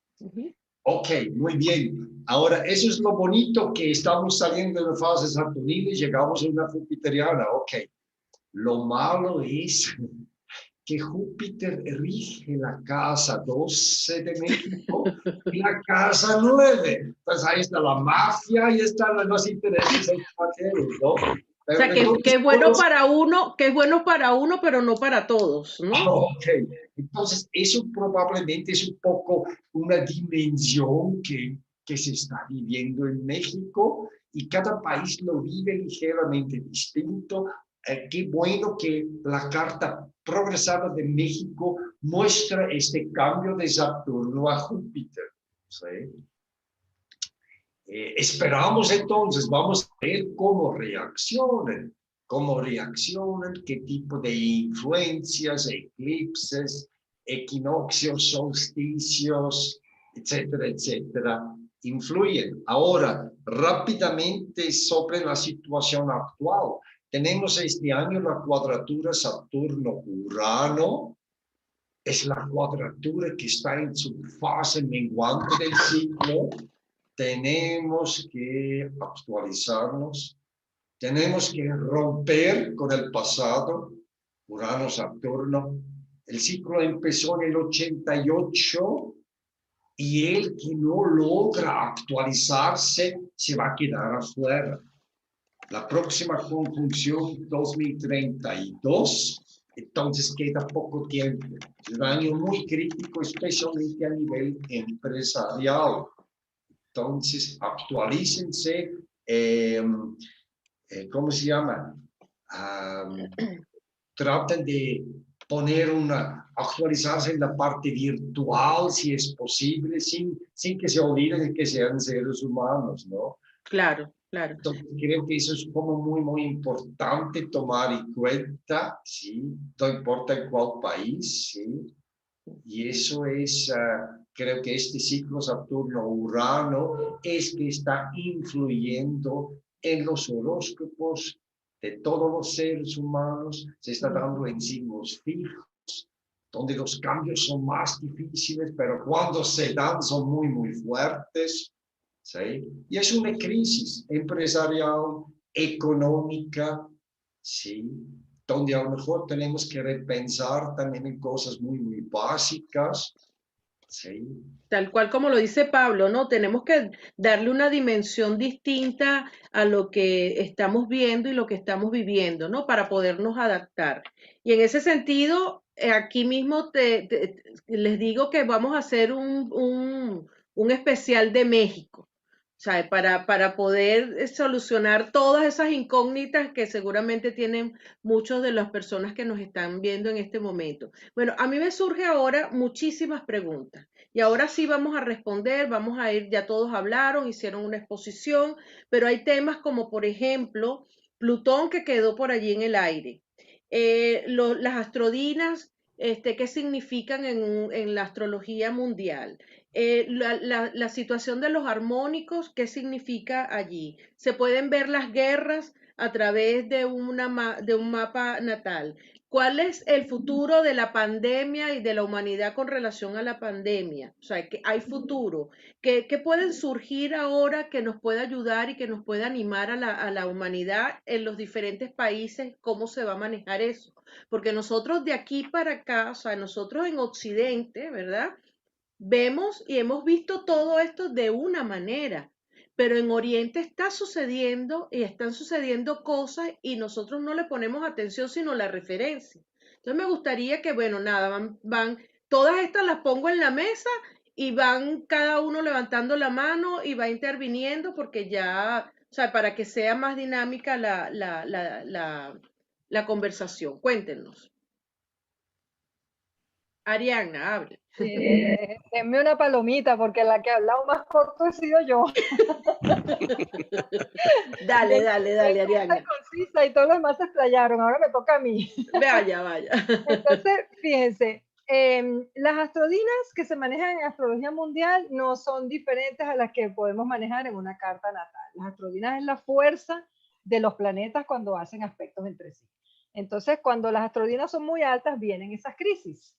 Ok, muy bien. Ahora, eso es lo bonito, que estamos saliendo de una fase saturnina y llegamos a una jupiteriana. Ok. Lo malo es que Júpiter rige la casa 12 de México y la casa 9. Pues ahí está la mafia y están los intereses extranjeros, ¿no? Pero o sea, que es bueno para uno, pero no para todos, ¿no? Ok, entonces eso probablemente es un poco una dimensión que se está viviendo en México, y cada país lo vive ligeramente distinto. Qué bueno que la carta progresada de México muestra este cambio de Saturno a Júpiter. ¿Sí? Esperamos entonces, vamos a ver cómo reaccionan, qué tipo de influencias, eclipses, equinoccios, solsticios, etcétera, etcétera, influyen. Ahora, rápidamente sobre la situación actual. Tenemos este año la cuadratura Saturno-Urano. Es la cuadratura que está en su fase menguante del ciclo. Tenemos que actualizarnos, tenemos que romper con el pasado. Urano-Saturno. El ciclo empezó en el 88 y el que no logra actualizarse se va a quedar afuera. La próxima conjunción 2032, entonces queda poco tiempo. Es un año muy crítico, especialmente a nivel empresarial. Entonces, actualícense, ¿cómo se llama? Traten de actualizarse en la parte virtual, si es posible, sin que se olviden de que sean seres humanos, ¿no? Claro, claro. Entonces, creo que eso es como muy, muy importante tomar en cuenta, ¿sí? No importa en cuál país, ¿sí? Y eso es, creo que este ciclo Saturno-Urano es que está influyendo en los horóscopos de todos los seres humanos. Se está dando en signos fijos, donde los cambios son más difíciles, pero cuando se dan son muy, muy fuertes. ¿Sí? Y es una crisis empresarial, económica, ¿sí? Donde a lo mejor tenemos que repensar también en cosas muy, muy básicas. ¿Sí? Tal cual como lo dice Pablo, ¿no? Tenemos que darle una dimensión distinta a lo que estamos viendo y lo que estamos viviendo, ¿no? Para podernos adaptar. Y en ese sentido, aquí mismo les digo que vamos a hacer un especial de México. ¿Sabe? Para poder solucionar todas esas incógnitas que seguramente tienen muchas de las personas que nos están viendo en este momento. Bueno, a mí me surge ahora muchísimas preguntas y ahora sí vamos a responder, vamos a ir, ya todos hablaron, hicieron una exposición, pero hay temas como por ejemplo Plutón, que quedó por allí en el aire, las astrodinas, ¿qué significan en la astrología mundial? la situación de los armónicos, ¿qué significa allí? Se pueden ver las guerras a través de de un mapa natal. ¿Cuál es el futuro de la pandemia y de la humanidad con relación a la pandemia? O sea, que hay futuro. ¿Qué pueden surgir ahora que nos pueda ayudar y que nos pueda animar a la humanidad en los diferentes países? ¿Cómo se va a manejar eso? Porque nosotros de aquí para acá, o sea, nosotros en Occidente, ¿verdad? Vemos y hemos visto todo esto de una manera, pero en Oriente está sucediendo y están sucediendo cosas y nosotros no le ponemos atención sino la referencia. Entonces me gustaría que, bueno, nada, todas estas las pongo en la mesa y van cada uno levantando la mano y va interviniendo porque ya, o sea, para que sea más dinámica la conversación. Cuéntenos. Arianna, hable. Denme una palomita porque la que ha hablado más corto he sido yo. Dale, Arianna. Concisa y todos los demás se explayaron, ahora me toca a mí. Vaya. Entonces, fíjense, las astrodinas que se manejan en astrología mundial no son diferentes a las que podemos manejar en una carta natal. Las astrodinas es la fuerza de los planetas cuando hacen aspectos entre sí. Entonces, cuando las astrodinas son muy altas, vienen esas crisis.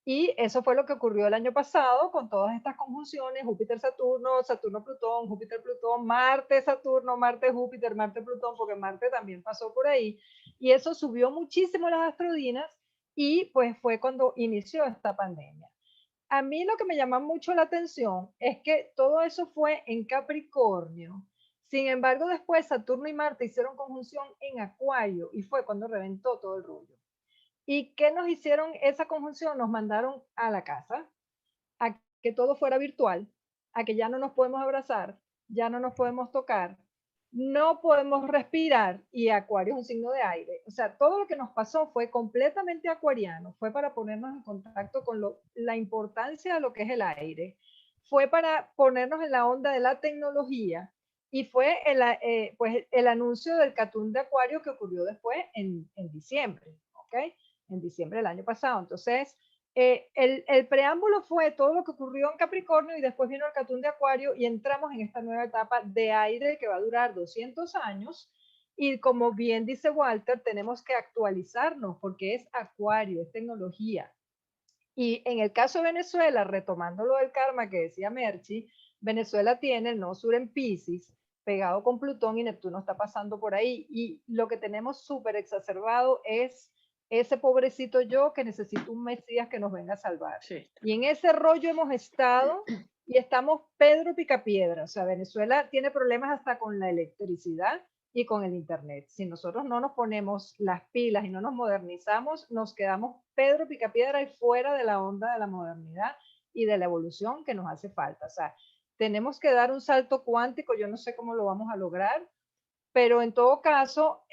Y eso fue lo que ocurrió el año pasado con todas estas conjunciones, Júpiter-Saturno, Saturno-Plutón, Júpiter-Plutón, Marte-Saturno, Marte-Júpiter, Marte-Plutón, porque Marte también pasó por ahí. Y eso subió muchísimo las astrodinas y pues fue cuando inició esta pandemia. A mí lo que me llama mucho la atención es que todo eso fue en Capricornio. Sin embargo, después Saturno y Marte hicieron conjunción en Acuario y fue cuando reventó todo el rollo. ¿Y qué nos hicieron esa conjunción? Nos mandaron a la casa, a que todo fuera virtual, a que ya no nos podemos abrazar, ya no nos podemos tocar, no podemos respirar, y Acuario es un signo de aire. O sea, todo lo que nos pasó fue completamente acuariano, fue para ponernos en contacto con la importancia de lo que es el aire, fue para ponernos en la onda de la tecnología, y fue el anuncio del Catún de Acuario que ocurrió después en diciembre, ¿ok? En diciembre del año pasado. Entonces, el preámbulo fue todo lo que ocurrió en Capricornio y después vino el Catún de Acuario y entramos en esta nueva etapa de aire que va a durar 200 años y como bien dice Walter, tenemos que actualizarnos porque es Acuario, es tecnología. Y en el caso de Venezuela, retomando lo del karma que decía Merchi, Venezuela tiene el nodo sur en Piscis, pegado con Plutón y Neptuno está pasando por ahí y lo que tenemos súper exacerbado es ese pobrecito yo que necesito un Mesías que nos venga a salvar. Sí. Y en ese rollo hemos estado y estamos Pedro Picapiedra. O sea, Venezuela tiene problemas hasta con la electricidad y con el internet. Si nosotros no nos ponemos las pilas y no nos modernizamos, nos quedamos Pedro Picapiedra y fuera de la onda de la modernidad y de la evolución que nos hace falta. O sea, tenemos que dar un salto cuántico. Yo no sé cómo lo vamos a lograr, pero en todo caso,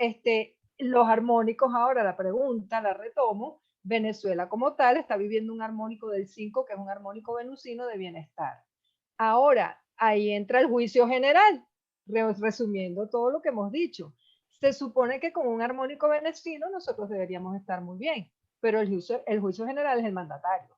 los armónicos, ahora la pregunta la retomo, Venezuela como tal está viviendo un armónico del 5, que es un armónico venusino de bienestar. Ahora, ahí entra el juicio general, resumiendo todo lo que hemos dicho. Se supone que con un armónico venusino nosotros deberíamos estar muy bien, pero el juicio general es el mandatario.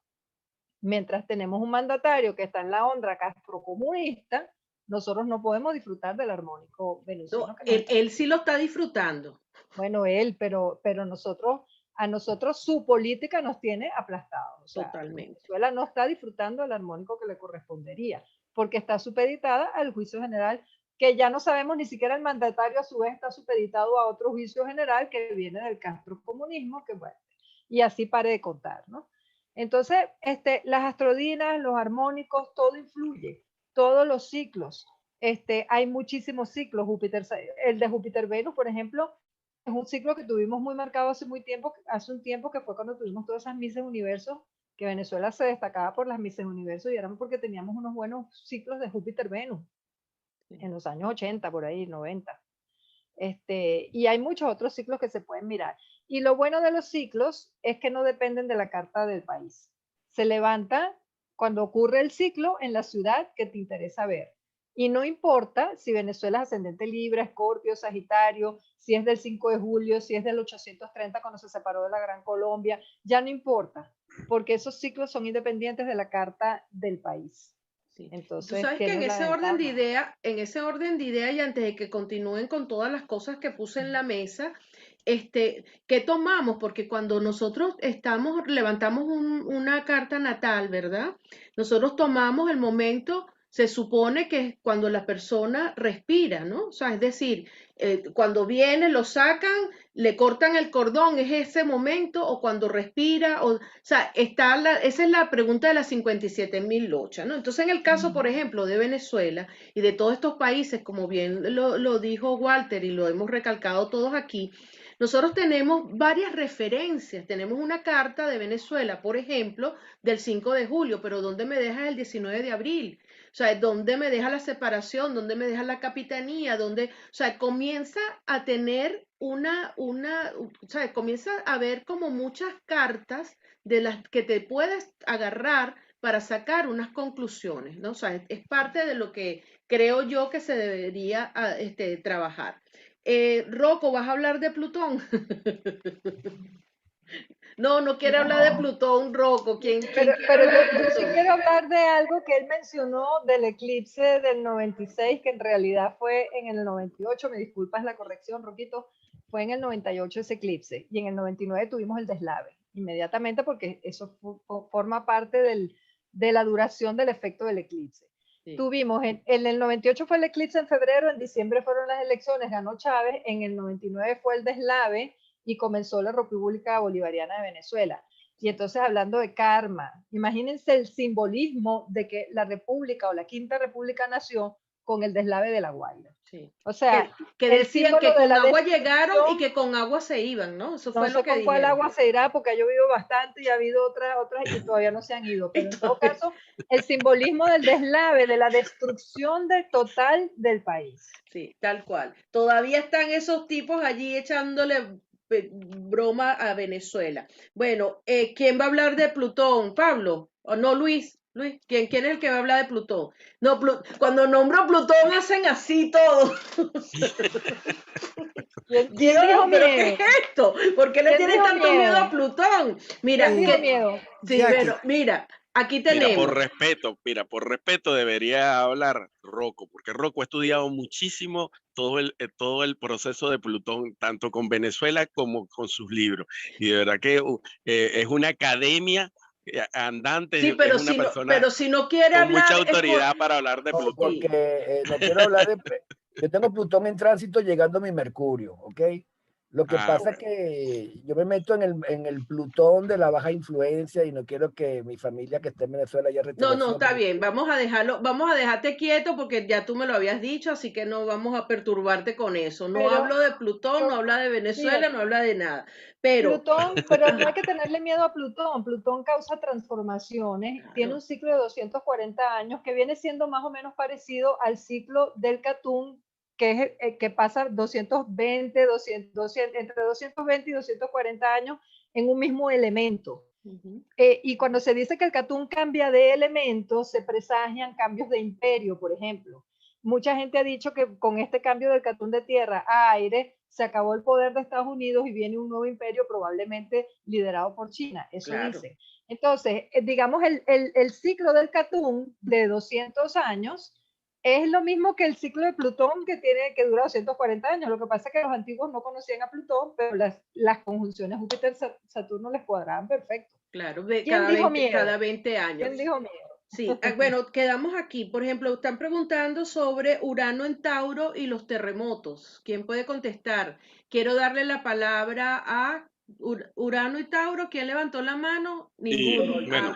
Mientras tenemos un mandatario que está en la onda castrocomunista, nosotros no podemos disfrutar del armónico venusino. No, él sí lo está disfrutando. Bueno, pero a nosotros su política nos tiene aplastados. O sea, totalmente. Venezuela no está disfrutando del armónico que le correspondería, porque está supeditada al juicio general, que ya no sabemos, ni siquiera el mandatario a su vez está supeditado a otro juicio general que viene del castrocomunismo, que bueno, y así pare de contar, ¿no? Entonces, las astrodinas, los armónicos, todo influye, todos los ciclos. Hay muchísimos ciclos. El de Júpiter-Venus, por ejemplo, es un ciclo que tuvimos muy marcado hace un tiempo, que fue cuando tuvimos todas esas Misses Universos, que Venezuela se destacaba por las Misses Universos y éramos porque teníamos unos buenos ciclos de Júpiter-Venus en los años 80, por ahí, 90. Y hay muchos otros ciclos que se pueden mirar. Y lo bueno de los ciclos es que no dependen de la carta del país. Se levanta cuando ocurre el ciclo en la ciudad que te interesa ver. Y no importa si Venezuela es ascendente Libra, Escorpio, Sagitario, si es del 5 de julio, si es del 830 cuando se separó de la Gran Colombia, ya no importa, porque esos ciclos son independientes de la carta del país. Sí. Entonces, Tú sabes que tiene la ventaja. en ese orden de idea, y antes de que continúen con todas las cosas que puse en la mesa, ¿qué tomamos? Porque cuando nosotros levantamos una carta natal, ¿verdad? Nosotros tomamos el momento, se supone que es cuando la persona respira, ¿no? O sea, es decir, cuando viene, lo sacan, le cortan el cordón, ¿es ese momento? O cuando respira, o sea, esa es la pregunta de las 57.000 lochas, ¿no? Entonces, en el caso, por ejemplo, de Venezuela y de todos estos países, como bien lo dijo Walter y lo hemos recalcado todos aquí, nosotros tenemos varias referencias. Tenemos una carta de Venezuela, por ejemplo, del 5 de julio, pero ¿dónde me dejas el 19 de abril? O sea, ¿dónde me deja la separación? ¿Dónde me deja la capitanía? ¿Dónde? O sea, comienza a tener o sea, comienza a ver como muchas cartas de las que te puedes agarrar para sacar unas conclusiones, ¿no? O sea, es parte de lo que creo yo que se debería trabajar. Rocco, ¿vas a hablar de Plutón? No, no quiere hablar de No. Plutón, Rocco. ¿Quién Pero, quiere pero hablar de yo sí Plutón? quiero hablar de algo que él mencionó del eclipse del 96, que en realidad fue en el 98, me disculpas la corrección, Roquito, fue en el 98 ese eclipse, y en el 99 tuvimos el deslave, inmediatamente, porque eso forma parte de la duración del efecto del eclipse. Sí. Tuvimos, en el 98 fue el eclipse en febrero, en diciembre fueron las elecciones, ganó Chávez, en el 99 fue el deslave y comenzó la República Bolivariana de Venezuela. Y entonces, hablando de karma, imagínense el simbolismo de que la República o la Quinta República nació con el deslave de La Guaira. Sí. O sea, que el decían que símbolo de con la agua llegaron y destrucción, que con agua se iban, ¿no? Eso fue no lo sé que con cuál dijeron. agua se irá, porque ha llovido bastante y ha habido otras y todavía no se han ido. Pero en todo caso, el simbolismo del deslave, de la destrucción total del país. Sí, tal cual. Todavía están esos tipos allí echándole broma a Venezuela. Bueno, ¿quién va a hablar de Plutón? ¿Pablo? ¿O no, Luis? Luis, ¿quién es el que va a hablar de Plutón? No, cuando nombro Plutón hacen así todo. ¿Quién Dios, dijo ¿pero qué miedo? es esto? ¿Por qué le ¿Quién tienen dijo tanto miedo a miedo? Plutón? Mira, ¿Quién dijo que miedo? sí, Jackie, bueno, mira, aquí Mira, tenemos. por respeto debería hablar Rocco, porque Rocco ha estudiado muchísimo todo el proceso de Plutón, tanto con Venezuela como con sus libros. Y de verdad que es una academia andante, Sí, es una persona pero si no quiere con mucha hablar es autoridad para hablar de No, Plutón. porque sí. no quiero hablar de... Yo tengo Plutón en tránsito llegando a mi Mercurio, ¿ok? Lo que pasa es Bueno. que yo me meto en el Plutón de la baja influencia y no quiero que mi familia que está en Venezuela ya No, no, está retroceda. bien, vamos a dejarlo, vamos a dejarte quieto porque ya tú me lo habías dicho, así que no vamos a perturbarte con eso. No Pero, hablo de Plutón, no habla de Venezuela, no fíjate, habla de nada. Pero, Plutón, pero no hay que tenerle miedo a Plutón. Plutón causa transformaciones, tiene claro, un ciclo de 240 años que viene siendo más o menos parecido al ciclo del Catún, que es que pasa 220, 200, entre 220 y 240 años en un mismo elemento. Y cuando se dice que el Catún cambia de elemento, se presagian cambios de imperio, por ejemplo. Mucha gente ha dicho que con este cambio del Catún de tierra a aire se acabó el poder de Estados Unidos y viene un nuevo imperio probablemente liderado por China. Eso claro. dicen. Entonces, digamos, el ciclo del Catún de 200 años es lo mismo que el ciclo de Plutón que dura 240 años. Lo que pasa es que los antiguos no conocían a Plutón, pero las conjunciones Júpiter-Saturno les cuadraban perfecto. Claro, ¿Quién dijo miedo? cada 20 ¿Quién años. dijo miedo? Sí, bueno, quedamos aquí. Por ejemplo, están preguntando sobre Urano en Tauro y los terremotos. ¿Quién puede contestar? Quiero darle la palabra a Urano y Tauro. ¿Quién levantó la mano? Ninguno. Y bueno,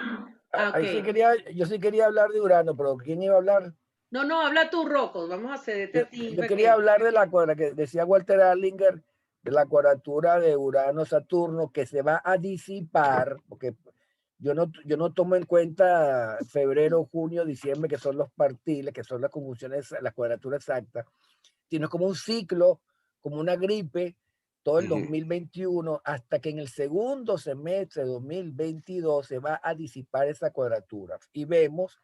Ahí sí Ok. yo sí quería hablar de Urano, pero ¿quién iba a hablar? No, no, habla tú, Rocco. Vamos a cederte Yo, a ti yo para quería que. hablar de la que decía Walter Arlinger, de la cuadratura de Urano-Saturno que se va a disipar, porque yo no tomo en cuenta febrero, junio, diciembre, que son los partiles, que son las conjunciones, la cuadratura exacta, sino como un ciclo, como una gripe, todo el 2021, hasta que en el segundo semestre de 2022 se va a disipar esa cuadratura. Y vemos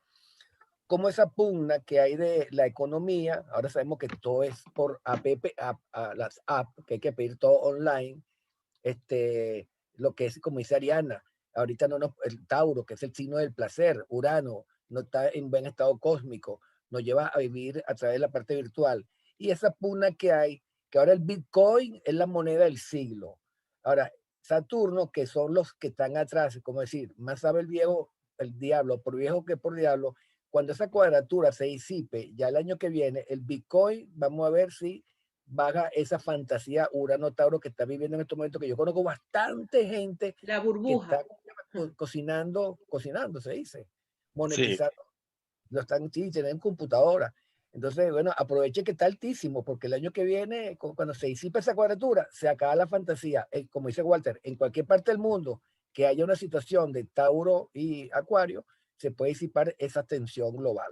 cómo esa pugna que hay de la economía, ahora sabemos que todo es por las apps, que hay que pedir todo online, lo que es, como dice Ariana, ahorita el Tauro, que es el signo del placer, Urano, no está en buen estado cósmico, nos lleva a vivir a través de la parte virtual. Y esa pugna que hay, que ahora el Bitcoin es la moneda del siglo. Ahora, Saturno, que son los que están atrás, como decir, más sabe el viejo, el diablo, por viejo que por diablo, cuando esa cuadratura se disipe, ya el año que viene, el Bitcoin, vamos a ver si baja esa fantasía Urano-Tauro que está viviendo en este momento, que yo conozco bastante gente La que burbuja. está cocinando, se dice, Sí, monetizando, lo están, sí, tienen computadora. Entonces, bueno, aproveche que está altísimo, porque el año que viene, cuando se disipa esa cuadratura, se acaba la fantasía. Como dice Walter, en cualquier parte del mundo que haya una situación de Tauro y Acuario, se puede disipar esa tensión global.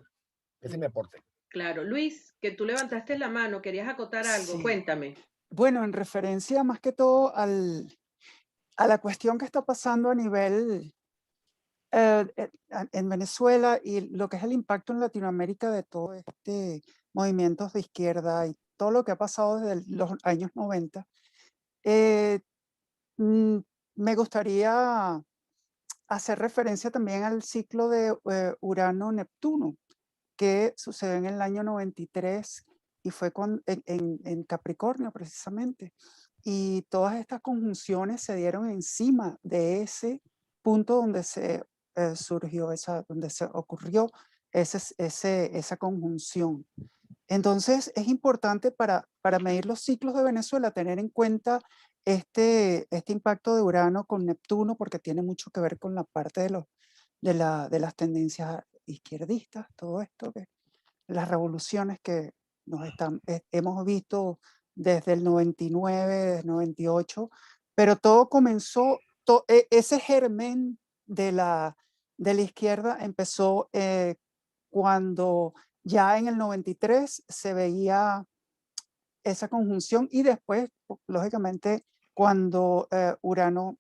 Ese es mi aporte. Claro. Luis, que tú levantaste la mano, querías acotar algo, Sí. cuéntame. Bueno, en referencia más que todo a la cuestión que está pasando a nivel en Venezuela y lo que es el impacto en Latinoamérica de todo este movimientos de izquierda y todo lo que ha pasado desde los años 90, me gustaría hacer referencia también al ciclo de Urano-Neptuno, que sucedió en el año 93 y fue en Capricornio precisamente. Y todas estas conjunciones se dieron encima de ese punto donde se surgió donde se ocurrió esa conjunción. Entonces es importante para medir los ciclos de Venezuela tener en cuenta este impacto de Urano con Neptuno, porque tiene mucho que ver con la parte de las tendencias izquierdistas, todo esto, las revoluciones que hemos visto desde el 99, desde el 98, pero todo comenzó, ese germen de la izquierda empezó cuando ya en el 93 se veía esa conjunción y después, lógicamente, cuando Urano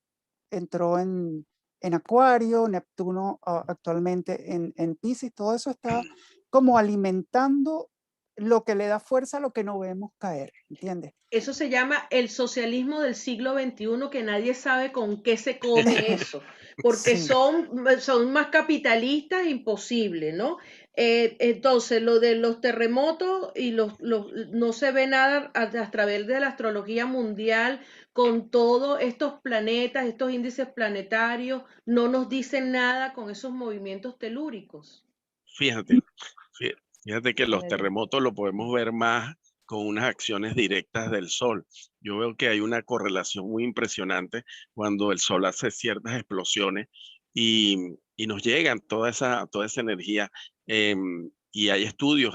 entró en Acuario, Neptuno actualmente en Piscis, todo eso está como alimentando lo que le da fuerza a lo que no vemos caer, ¿entiendes? Eso se llama el socialismo del siglo XXI, que nadie sabe con qué se come eso, porque Sí. son más capitalistas, imposible, ¿no? Entonces, lo de los terremotos y no se ve nada a través de la astrología mundial, con todos estos planetas, estos índices planetarios, no nos dicen nada con esos movimientos telúricos. fíjate, fíjate que los terremotos lo podemos ver más con unas acciones directas del Sol. Yo veo que hay una correlación muy impresionante cuando el Sol hace ciertas explosiones y nos llegan toda esa energía. Y hay estudios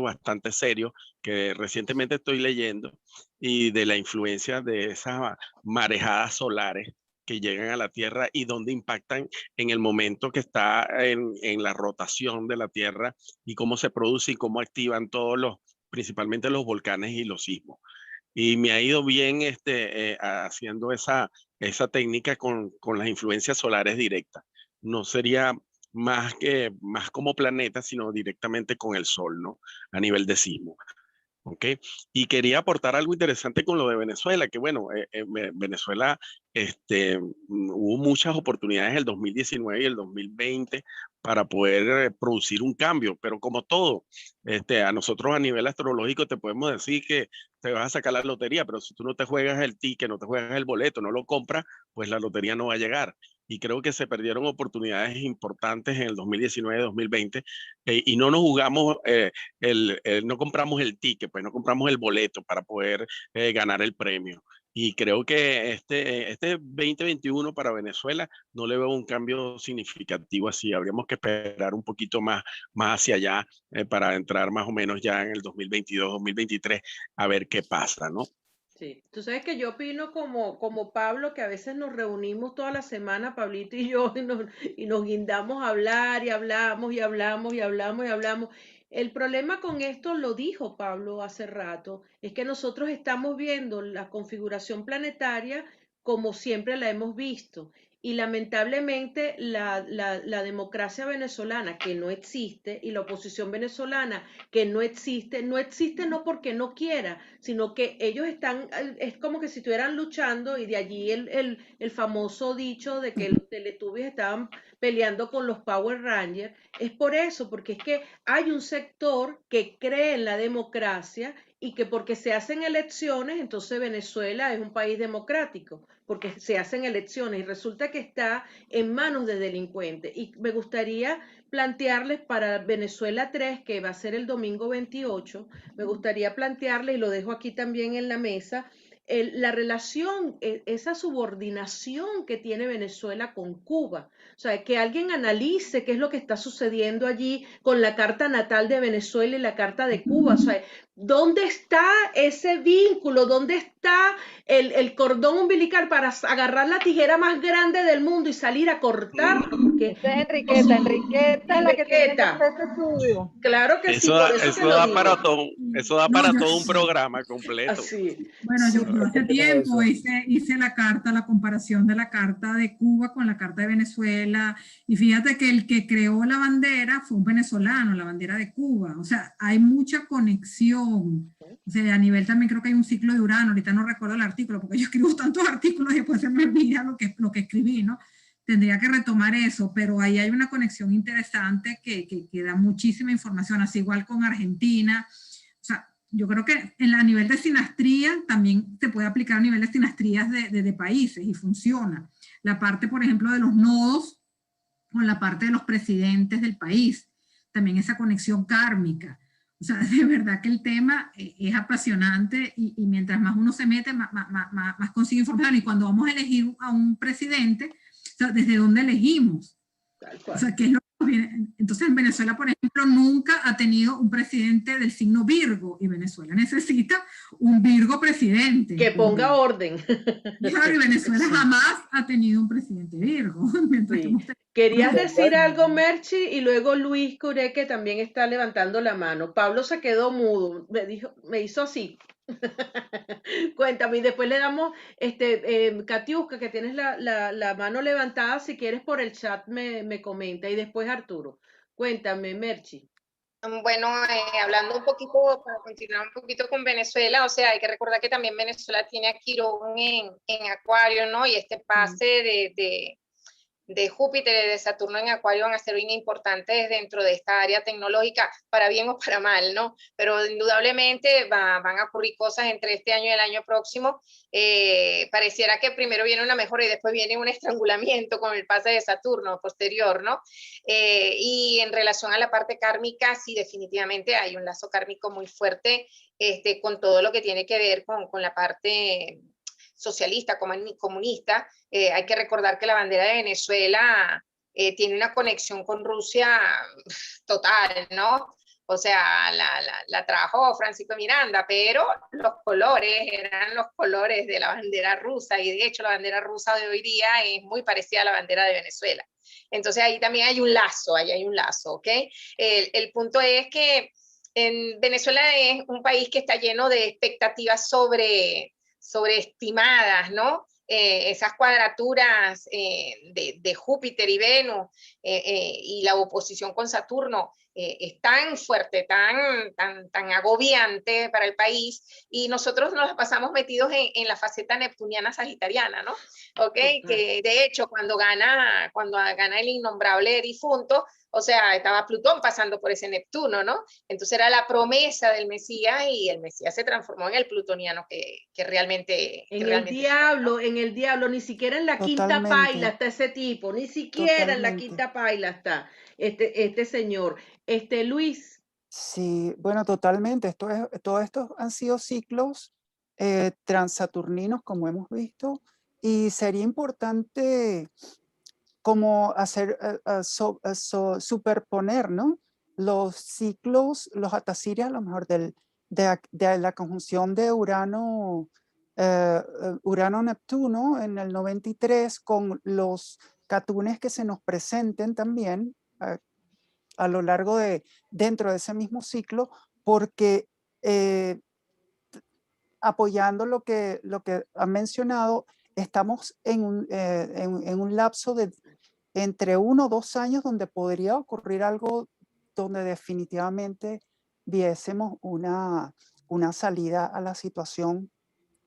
bastante serios que recientemente estoy leyendo y de la influencia de esas marejadas solares que llegan a la Tierra y donde impactan en el momento que está en la rotación de la Tierra y cómo se produce y cómo activan principalmente los volcanes y los sismos. Y me ha ido bien haciendo esa técnica con las influencias solares directas. No sería más como planeta, sino directamente con el Sol, ¿no? A nivel de sismo. ¿Ok? Y quería aportar algo interesante con lo de Venezuela, que bueno, Venezuela hubo muchas oportunidades en el 2019 y el 2020 para poder producir un cambio, pero como todo, a nosotros a nivel astrológico te podemos decir que te vas a sacar la lotería, pero si tú no te juegas el ticket, no te juegas el boleto, no lo compras, pues la lotería no va a llegar. Y creo que se perdieron oportunidades importantes en el 2019-2020 y no nos jugamos no compramos el ticket, pues no compramos el boleto para poder ganar el premio. Y creo que este 2021 para Venezuela no le veo un cambio significativo así. Habríamos que esperar un poquito más hacia allá para entrar más o menos ya en el 2022, 2023 a ver qué pasa, ¿no? Sí, tú sabes que yo opino como Pablo, que a veces nos reunimos toda la semana, Pablito y yo, y nos guindamos a hablar y hablamos y hablamos y hablamos y hablamos. El problema con esto, lo dijo Pablo hace rato, es que nosotros estamos viendo la configuración planetaria como siempre la hemos visto. y lamentablemente la democracia venezolana que no existe y la oposición venezolana que no existe no porque no quiera, sino que ellos están, es como que si estuvieran luchando, y de allí el famoso dicho de que los Teletubbies estaban peleando con los Power Rangers. Es por eso, porque es que hay un sector que cree en la democracia y que porque se hacen elecciones, entonces Venezuela es un país democrático, porque se hacen elecciones y resulta que está en manos de delincuentes. Y me gustaría plantearles para Venezuela 3, que va a ser el domingo 28, me gustaría plantearles, y lo dejo aquí también en la mesa, la relación, esa subordinación que tiene Venezuela con Cuba. O sea, que alguien analice qué es lo que está sucediendo allí con la carta natal de Venezuela y la carta de Cuba. O sea, ¿dónde está ese vínculo? ¿Dónde está el cordón umbilical para agarrar la tijera más grande del mundo y salir a cortarlo? Porque Esta es Enriqueta. Enriqueta es la que tiene que Enriqueta, hacer este estudio. claro que sí, Eso da, por eso te eso lo da digo. para todo, eso da No, para yo todo un sí. programa completo. Así. Bueno, Sí, yo hace tiempo hice la carta, la comparación de la carta de Cuba con la carta de Venezuela, y fíjate que el que creó la bandera fue un venezolano, la bandera de Cuba. O sea, hay mucha conexión. O sea, a nivel también creo que hay un ciclo de Urano, ahorita no recuerdo el artículo, porque yo escribo tantos artículos y después se me olvida lo que escribí, ¿no? Tendría que retomar eso, pero ahí hay una conexión interesante que da muchísima información, así igual con Argentina. O sea, yo creo que a nivel de sinastría también se puede aplicar a nivel de sinastrías de países y funciona. La parte, por ejemplo, de los nodos con la parte de los presidentes del país, también esa conexión kármica. O sea, de verdad que el tema es apasionante y mientras más uno se mete, más consigue información. Y cuando vamos a elegir a un presidente, o sea, ¿desde dónde elegimos? O sea, ¿qué es lo que viene? Entonces, en Venezuela, por ejemplo, nunca ha tenido un presidente del signo Virgo, y Venezuela necesita un Virgo presidente. Que ponga orden. Claro, y Venezuela jamás ha tenido un presidente Virgo. Sí. Querías decir algo, Merchi, y luego Luis Curé, que también está levantando la mano. Pablo se quedó mudo, me hizo así. Cuéntame, y después le damos, Katiuska, que tienes la mano levantada, si quieres por el chat me comenta, y después Arturo. Cuéntame, Merchi. Bueno, hablando un poquito, para continuar un poquito con Venezuela, o sea, hay que recordar que también Venezuela tiene a Quirón en Acuario, ¿no? Y este pase de Júpiter y de Saturno en Acuario van a ser bien importantes dentro de esta área tecnológica, para bien o para mal, ¿no? Pero indudablemente van a ocurrir cosas entre este año y el año próximo. Pareciera que primero viene una mejora y después viene un estrangulamiento con el pase de Saturno posterior, ¿no? Y en relación a la parte kármica, sí, definitivamente hay un lazo kármico muy fuerte con todo lo que tiene que ver con la parte socialista, comunista. Hay que recordar que la bandera de Venezuela tiene una conexión con Rusia total, ¿no? O sea, la trajo Francisco Miranda, pero los colores eran los colores de la bandera rusa, y de hecho la bandera rusa de hoy día es muy parecida a la bandera de Venezuela. Entonces ahí también hay un lazo, ¿ok? El punto es que en Venezuela es un país que está lleno de expectativas sobreestimadas, ¿no? Esas cuadraturas de Júpiter y Venus y la oposición con Saturno es tan fuerte, tan agobiante para el país, y nosotros nos pasamos metidos en la faceta neptuniana sagitariana, ¿no? ¿Ok? Que de hecho cuando gana el innombrable difunto, o sea, estaba Plutón pasando por ese Neptuno, ¿no? Entonces era la promesa del Mesías, y el Mesías se transformó en el plutoniano que realmente... En el diablo, ¿no? en el diablo, ni siquiera en la quinta paila está ese tipo, ni siquiera en la quinta paila está este señor. Luis. Sí, bueno, totalmente. Todo esto han sido ciclos transaturninos, como hemos visto, y sería importante como hacer, superponer, ¿no? Los ciclos, los atasirias, a lo mejor de la conjunción de Urano-Neptuno en el 93 con los catunes que se nos presenten también a lo largo dentro de ese mismo ciclo, porque apoyando lo que han mencionado, estamos en un lapso de entre 1 o 2 años donde podría ocurrir algo donde definitivamente viésemos una salida a la situación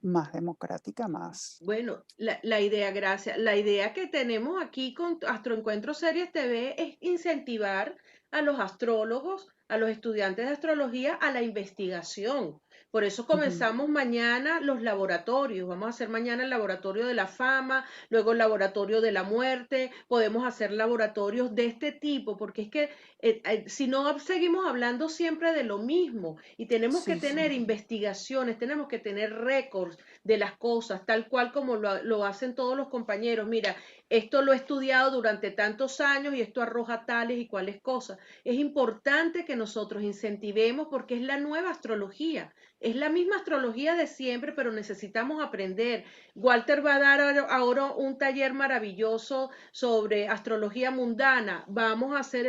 más democrática, más. Bueno, la idea, gracias. La idea que tenemos aquí con Astroencuentro Series TV es incentivar a los astrólogos, a los estudiantes de astrología, a la investigación. Por eso comenzamos mañana los laboratorios. Vamos a hacer mañana el laboratorio de la fama, luego el laboratorio de la muerte. Podemos hacer laboratorios de este tipo, porque es que si no seguimos hablando siempre de lo mismo y tenemos que tener investigaciones, tenemos que tener récords de las cosas, tal cual como lo hacen todos los compañeros. Mira, esto lo he estudiado durante tantos años y esto arroja tales y cuales cosas. Es importante que nosotros incentivemos porque es la nueva astrología. Es la misma astrología de siempre, pero necesitamos aprender. Walter va a dar ahora un taller maravilloso sobre astrología mundana. Vamos a hacer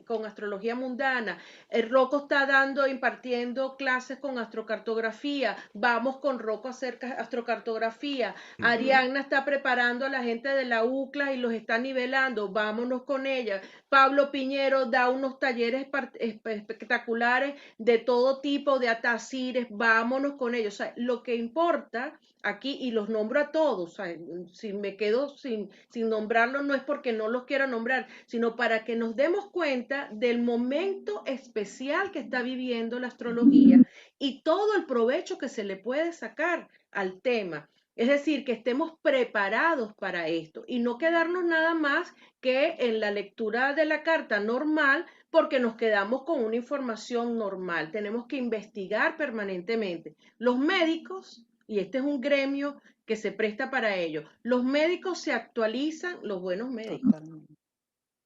con astrología mundana. El Rocco está impartiendo clases con astrocartografía. Vamos con Rocco a hacer astrocartografía. Ariadna está preparando a la gente de la UCLA y los está nivelando. Vámonos con ella. Pablo Piñero da unos talleres espectaculares de todo tipo, de atacires. Vámonos con ellos. O sea, lo que importa aquí, y los nombro a todos, o sea, si me quedo sin nombrarlos no es porque no los quiero nombrar, sino para que nos demos cuenta del momento especial que está viviendo la astrología y todo el provecho que se le puede sacar al tema. Es decir, que estemos preparados para esto y no quedarnos nada más que en la lectura de la carta normal, porque nos quedamos con una información normal. Tenemos que investigar permanentemente. Los médicos, y este es un gremio que se presta para ello, los médicos se actualizan, los buenos médicos,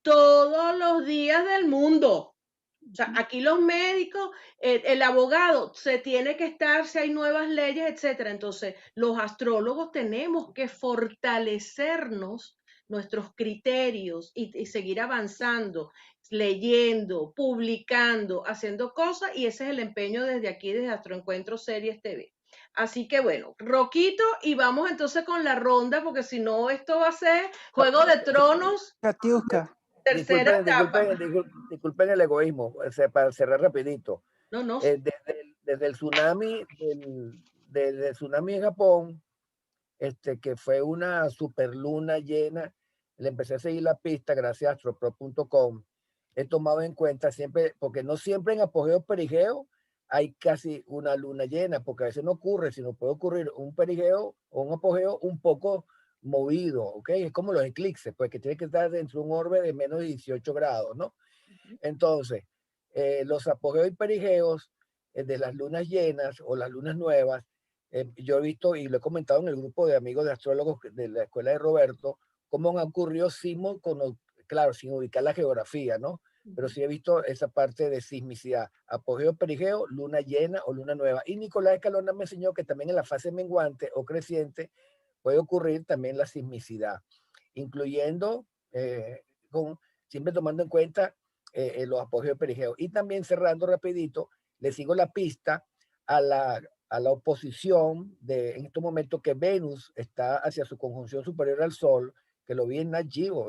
todos los días del mundo. O sea, aquí los médicos, el abogado se tiene que estar, si hay nuevas leyes, etcétera. Entonces, los astrólogos tenemos que fortalecernos nuestros criterios y seguir avanzando, leyendo, publicando, haciendo cosas, y ese es el empeño desde aquí, desde Astroencuentro Series TV. Así que bueno, Roquito, y vamos entonces con la ronda, porque si no, esto va a ser Juego de Tronos. Katiuska. Tercera etapa. Disculpen el egoísmo, para cerrar rapidito. No, no. Desde el tsunami, desde el tsunami en Japón, que fue una superluna llena, le empecé a seguir la pista gracias a astropro.com. He tomado en cuenta siempre, porque no siempre en apogeo perigeo hay casi una luna llena, porque a veces no ocurre, sino puede ocurrir un perigeo o un apogeo un poco movido, ¿ok? Es como los eclipses, pues que tiene que estar dentro de un orbe de menos de 18 grados, ¿no? Entonces, los apogeos y perigeos de las lunas llenas o las lunas nuevas, yo he visto y lo he comentado en el grupo de amigos de astrólogos de la escuela de Roberto, cómo han ocurrido sismos, claro, sin ubicar la geografía, ¿no? Pero sí he visto esa parte de sismicidad, apogeo, perigeo, luna llena o luna nueva. Y Nicolás Escalona me enseñó que también en la fase menguante o creciente puede ocurrir también la sismicidad, incluyendo, siempre tomando en cuenta los apogeos perigeos. Y también cerrando rapidito, le sigo la pista a la oposición en estos momentos que Venus está hacia su conjunción superior al Sol, que lo vi en Nat Geo,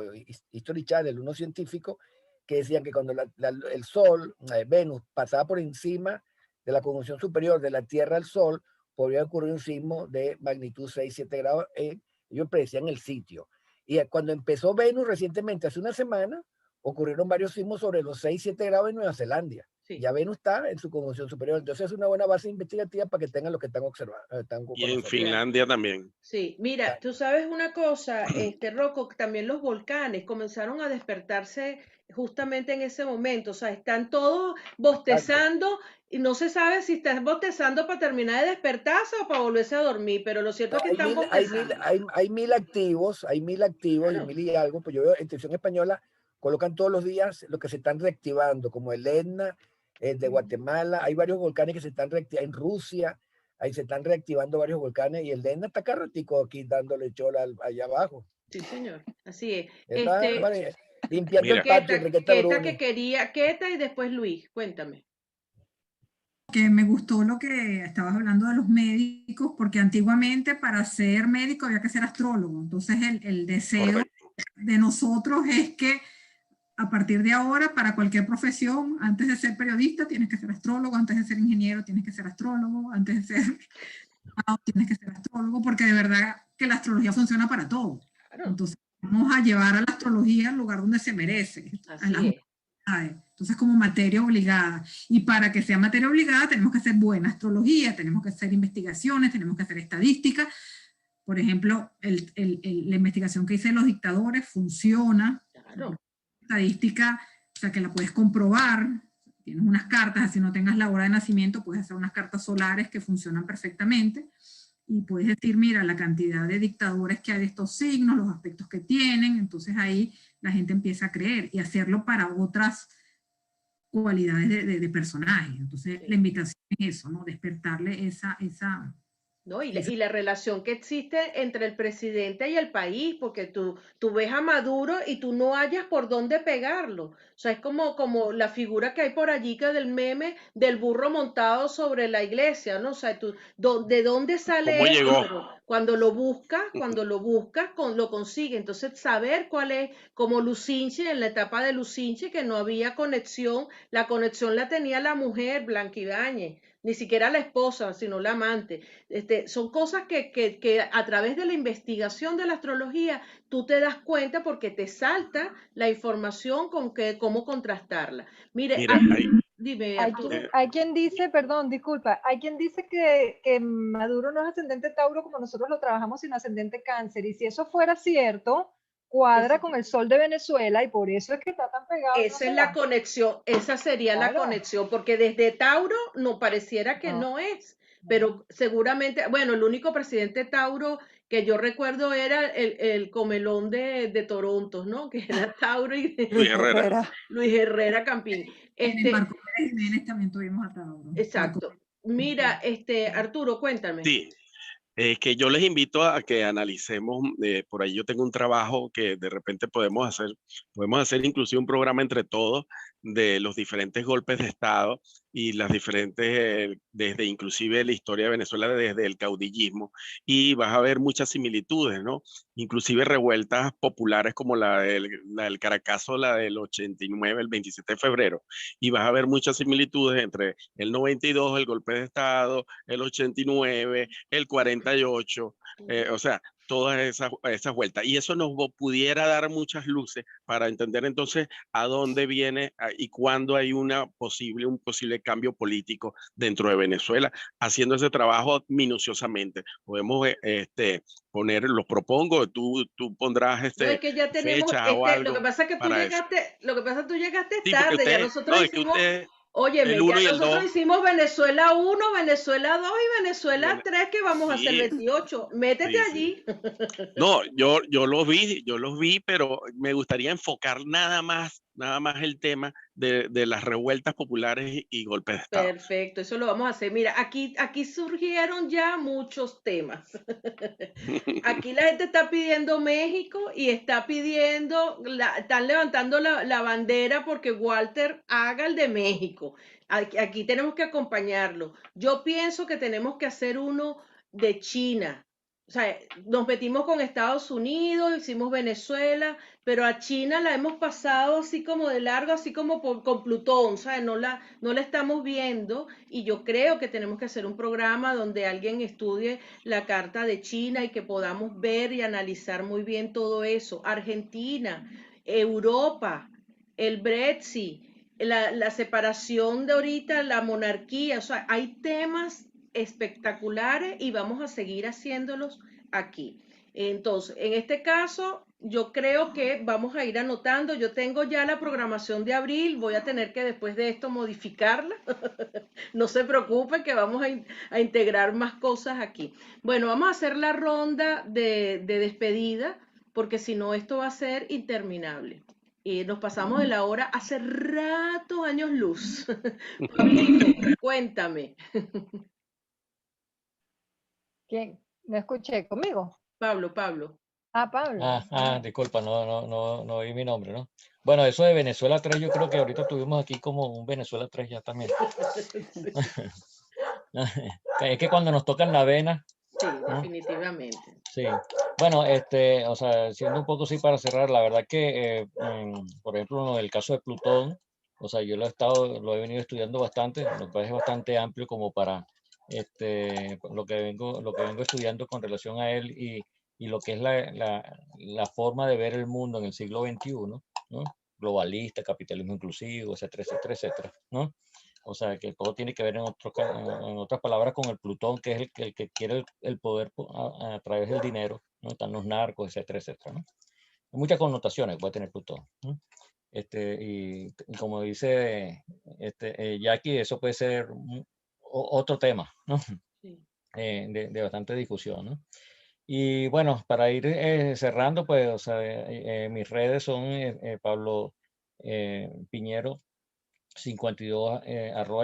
History Channel, uno científico, que decían que cuando el Sol, Venus, pasaba por encima de la conjunción superior de la Tierra al Sol, podría ocurrir un sismo de magnitud 6-7 grados. Ellos predecían el sitio. Y cuando empezó Venus recientemente, hace una semana, ocurrieron varios sismos sobre los 6-7 grados en Nueva Zelanda. Sí. Ya Venus está en su conjunción superior. Entonces es una buena base investigativa para que tengan lo que están observando. Y en Finlandia también. Sí, mira, tú sabes una cosa, Rocco, también los volcanes comenzaron a despertarse justamente en ese momento. O sea, están todos bostezando y no se sabe si estás bostezando para terminar de despertarse o para volverse a dormir, pero lo cierto es que están bostezando. Hay 1000 activos, claro. Y 1000 y algo, pues yo veo en Televisión Española, colocan todos los días lo que se están reactivando, como el Etna, el de Guatemala, hay varios volcanes que se están reactivando, en Rusia, ahí se están reactivando varios volcanes, y el de Etna está acá ratico aquí dándole chola allá abajo. Sí, señor, así es. Limpiando el patio, Keta que quería, Keta y después Luis, cuéntame. porque me gustó lo que estabas hablando de los médicos, porque antiguamente para ser médico había que ser astrólogo. Entonces el deseo Correcto. de nosotros es que a partir de ahora, para cualquier profesión, antes de ser periodista tienes que ser astrólogo, antes de ser ingeniero tienes que ser astrólogo, antes de ser tienes que ser astrólogo, porque de verdad que la astrología funciona para todo. Claro, Entonces vamos a llevar a la astrología al lugar donde se merece, a las así es. humanidades. Entonces como materia obligada. Y para que sea materia obligada tenemos que hacer buena astrología, tenemos que hacer investigaciones, tenemos que hacer estadística. Por ejemplo, la investigación que hice de los dictadores funciona. Claro. Estadística, o sea, que la puedes comprobar. Tienes unas cartas, así no tengas la hora de nacimiento, puedes hacer unas cartas solares que funcionan perfectamente. Y puedes decir, mira, la cantidad de dictadores que hay de estos signos, los aspectos que tienen. Entonces ahí la gente empieza a creer y hacerlo para otras cualidades de personajes. Entonces la invitación es eso, ¿no? Despertarle esa ¿no? Y la relación que existe entre el presidente y el país, porque tú ves a Maduro y tú no hallas por dónde pegarlo. O sea, es como la figura que hay por allí, que del meme del burro montado sobre la iglesia, ¿no? O sea, ¿de dónde sale ¿Cómo esto? llegó? Pero cuando lo buscas, lo consigue. Entonces, saber cuál es, como Lucinchi, en la etapa de Lucinchi, que no había conexión, la conexión la tenía la mujer, Blanca Ibáñez, ni siquiera la esposa, sino la amante. Son cosas que a través de la investigación de la astrología tú te das cuenta porque te salta la información con cómo contrastarla. Mire, Mira, dime, Hay Arturo. hay quien dice, perdón, disculpa, hay quien dice que Maduro no es ascendente Tauro como nosotros lo trabajamos, sino ascendente Cáncer. Y si eso fuera cierto, cuadra con el sol de Venezuela y por eso es que está tan pegado y no Esa se es la va. conexión, esa sería la Claro. conexión, porque desde Tauro no pareciera que no es, pero seguramente, bueno, el único presidente Tauro que yo recuerdo era el comelón de Toronto, ¿no? Que era Tauro y Luis Herrera. Luis Herrera Campín. En el Marco Pérez Jiménez también tuvimos a Tauro. Exacto. Mira, Arturo, cuéntame. Sí, que yo les invito a que analicemos, por ahí yo tengo un trabajo que de repente podemos hacer inclusive un programa entre todos de los diferentes golpes de Estado y las diferentes, desde inclusive la historia de Venezuela, desde el caudillismo, y vas a ver muchas similitudes, ¿no? Inclusive revueltas populares como la del Caracazo, la del 89, el 27 de febrero, y vas a ver muchas similitudes entre el 92, el golpe de Estado, el 89, el 48, o sea, todas esas vueltas. Y eso nos pudiera dar muchas luces para entender entonces a dónde viene y cuándo hay un posible cambio político dentro de Venezuela, haciendo ese trabajo minuciosamente. Podemos los propongo, tú pondrás No, es que ya tenemos, fecha o algo. lo que pasa es que tú llegaste Sí, tarde, porque ya nosotros hicimos, óyeme, el 1 ya y el nosotros 2. hicimos Venezuela 1, Venezuela 2 y Venezuela 3, que vamos a hacer Sí, 28. Métete sí. allí. No, yo los vi, pero me gustaría enfocar nada más el tema de las revueltas populares y golpes de Estado. Perfecto, eso lo vamos a hacer. Mira, aquí surgieron ya muchos temas. Aquí la gente está pidiendo México y está pidiendo, están levantando la bandera porque Walter haga el de México. Aquí tenemos que acompañarlo. Yo pienso que tenemos que hacer uno de China. O sea, nos metimos con Estados Unidos, hicimos Venezuela, pero a China la hemos pasado así como de largo, así como con Plutón, ¿sabes? No la estamos viendo y yo creo que tenemos que hacer un programa donde alguien estudie la carta de China y que podamos ver y analizar muy bien todo eso. Argentina, Europa, el Brexit, la separación de ahorita, la monarquía, o sea, hay temas espectaculares y vamos a seguir haciéndolos aquí. Entonces, en este caso, yo creo que vamos a ir anotando. Yo tengo ya la programación de abril, voy a tener que después de esto modificarla. No se preocupen que vamos a integrar más cosas aquí. Bueno, vamos a hacer la ronda de despedida, porque si no, esto va a ser interminable. Y nos pasamos de la hora hace ratos años luz. Pablito, cuéntame. ¿Quién? No escuché, ¿conmigo? Pablo. Ah, Pablo. Disculpa, no oí mi nombre, ¿no? Bueno, eso de Venezuela 3, yo creo que ahorita tuvimos aquí como un Venezuela 3 ya también. Es que cuando nos tocan la vena. Sí, ¿no? definitivamente. Sí. Bueno, o sea, siendo un poco así para cerrar, la verdad que, por ejemplo, en el caso de Plutón, o sea, yo lo he venido estudiando bastante, me parece bastante amplio como para lo que vengo estudiando con relación a él y lo que es la forma de ver el mundo en el siglo XXI, ¿no? Globalista, capitalismo inclusivo, etcétera, etcétera, etcétera, ¿no? O sea, que todo tiene que ver en otras palabras con el Plutón, que es el que quiere el poder a través del dinero, ¿no? Están los narcos, etcétera, etcétera, ¿no? Hay muchas connotaciones que puede tener Plutón, ¿no? Y como dice Jackie, eso puede ser otro tema, ¿no? Sí. De bastante discusión, ¿no? Y bueno, para ir cerrando, pues, o sea, mis redes son Pablo Piñero 52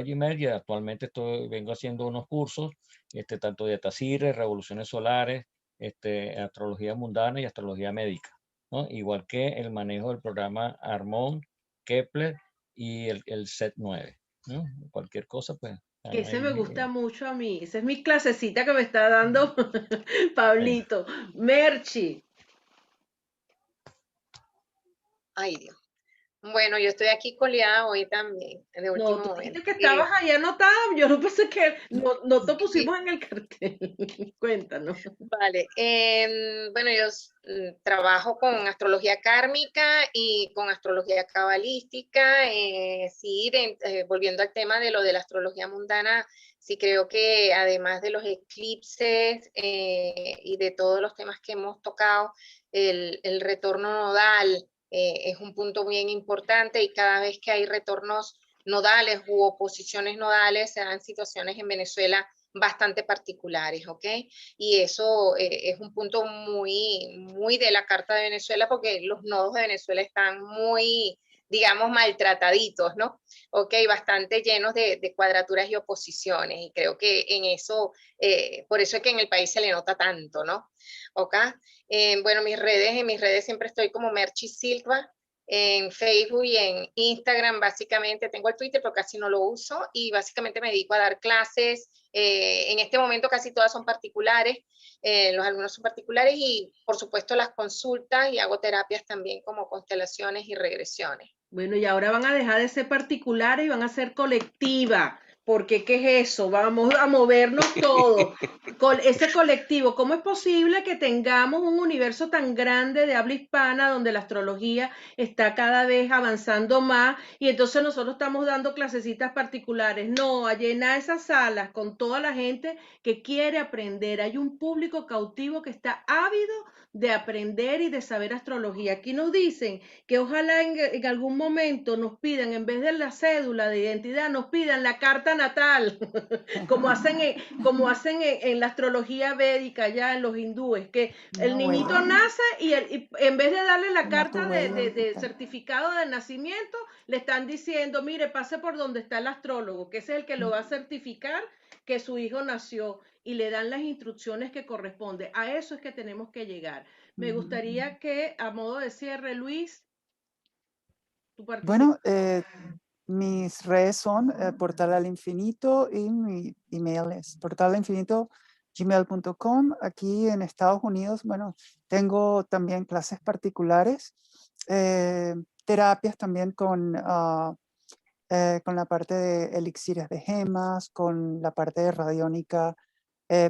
@gmail, y actualmente vengo haciendo unos cursos, tanto de Tazires, revoluciones solares, astrología mundana y astrología médica, ¿no? Igual que el manejo del programa Armón, Kepler y el Set 9, ¿no? Cualquier cosa, pues. Que ese ahí me gusta mucho a mí. Esa es mi clasecita que me está dando Pablito. Merchi. Ay, Dios. Bueno, yo estoy aquí coleada hoy también, de No, último tú momento. dijiste que estabas ahí anotada. Yo no pensé que no te pusimos en el cartel. Cuéntanos. Vale, bueno, yo trabajo con astrología kármica y con astrología cabalística. Sí, volviendo al tema de lo de la astrología mundana, sí creo que además de los eclipses y de todos los temas que hemos tocado, el retorno nodal es un punto bien importante, y cada vez que hay retornos nodales u oposiciones nodales se dan situaciones en Venezuela bastante particulares, ¿ok? Y eso es un punto muy de la Carta de Venezuela, porque los nodos de Venezuela están muy, digamos, maltrataditos, ¿no? Ok, bastante llenos de cuadraturas y oposiciones, y creo que en eso, por eso es que en el país se le nota tanto, ¿no? Ok, bueno, en mis redes siempre estoy como Merchi Silva, en Facebook y en Instagram. Básicamente tengo el Twitter, pero casi no lo uso, y básicamente me dedico a dar clases. En este momento casi todas son particulares, los alumnos son particulares, y por supuesto las consultas, y hago terapias también como constelaciones y regresiones. Bueno, y ahora van a dejar de ser particulares y van a ser colectiva, porque ¿qué es eso? Vamos a movernos todos. Ese colectivo, ¿cómo es posible que tengamos un universo tan grande de habla hispana donde la astrología está cada vez avanzando más y entonces nosotros estamos dando clasecitas particulares? No, a llenar esas salas con toda la gente que quiere aprender. Hay un público cautivo que está ávido de aprender y de saber astrología. Aquí nos dicen que ojalá en algún momento nos pidan, en vez de la cédula de identidad, nos pidan la carta natal, como hacen en la astrología védica, ya en los hindúes, que el niñito nace y en vez de darle la carta de certificado de nacimiento, le están diciendo, mire, pase por donde está el astrólogo, que ese es el que lo va a certificar que su hijo nació, y le dan las instrucciones que corresponden. A eso es que tenemos que llegar. Me gustaría que, a modo de cierre, Luis, tu participación. Bueno, mis redes son Portal al Infinito, y mi email es portalalinfinito@gmail.com. Aquí en Estados Unidos, bueno, tengo también clases particulares, terapias también con la parte de elixires de gemas, con la parte de radiónica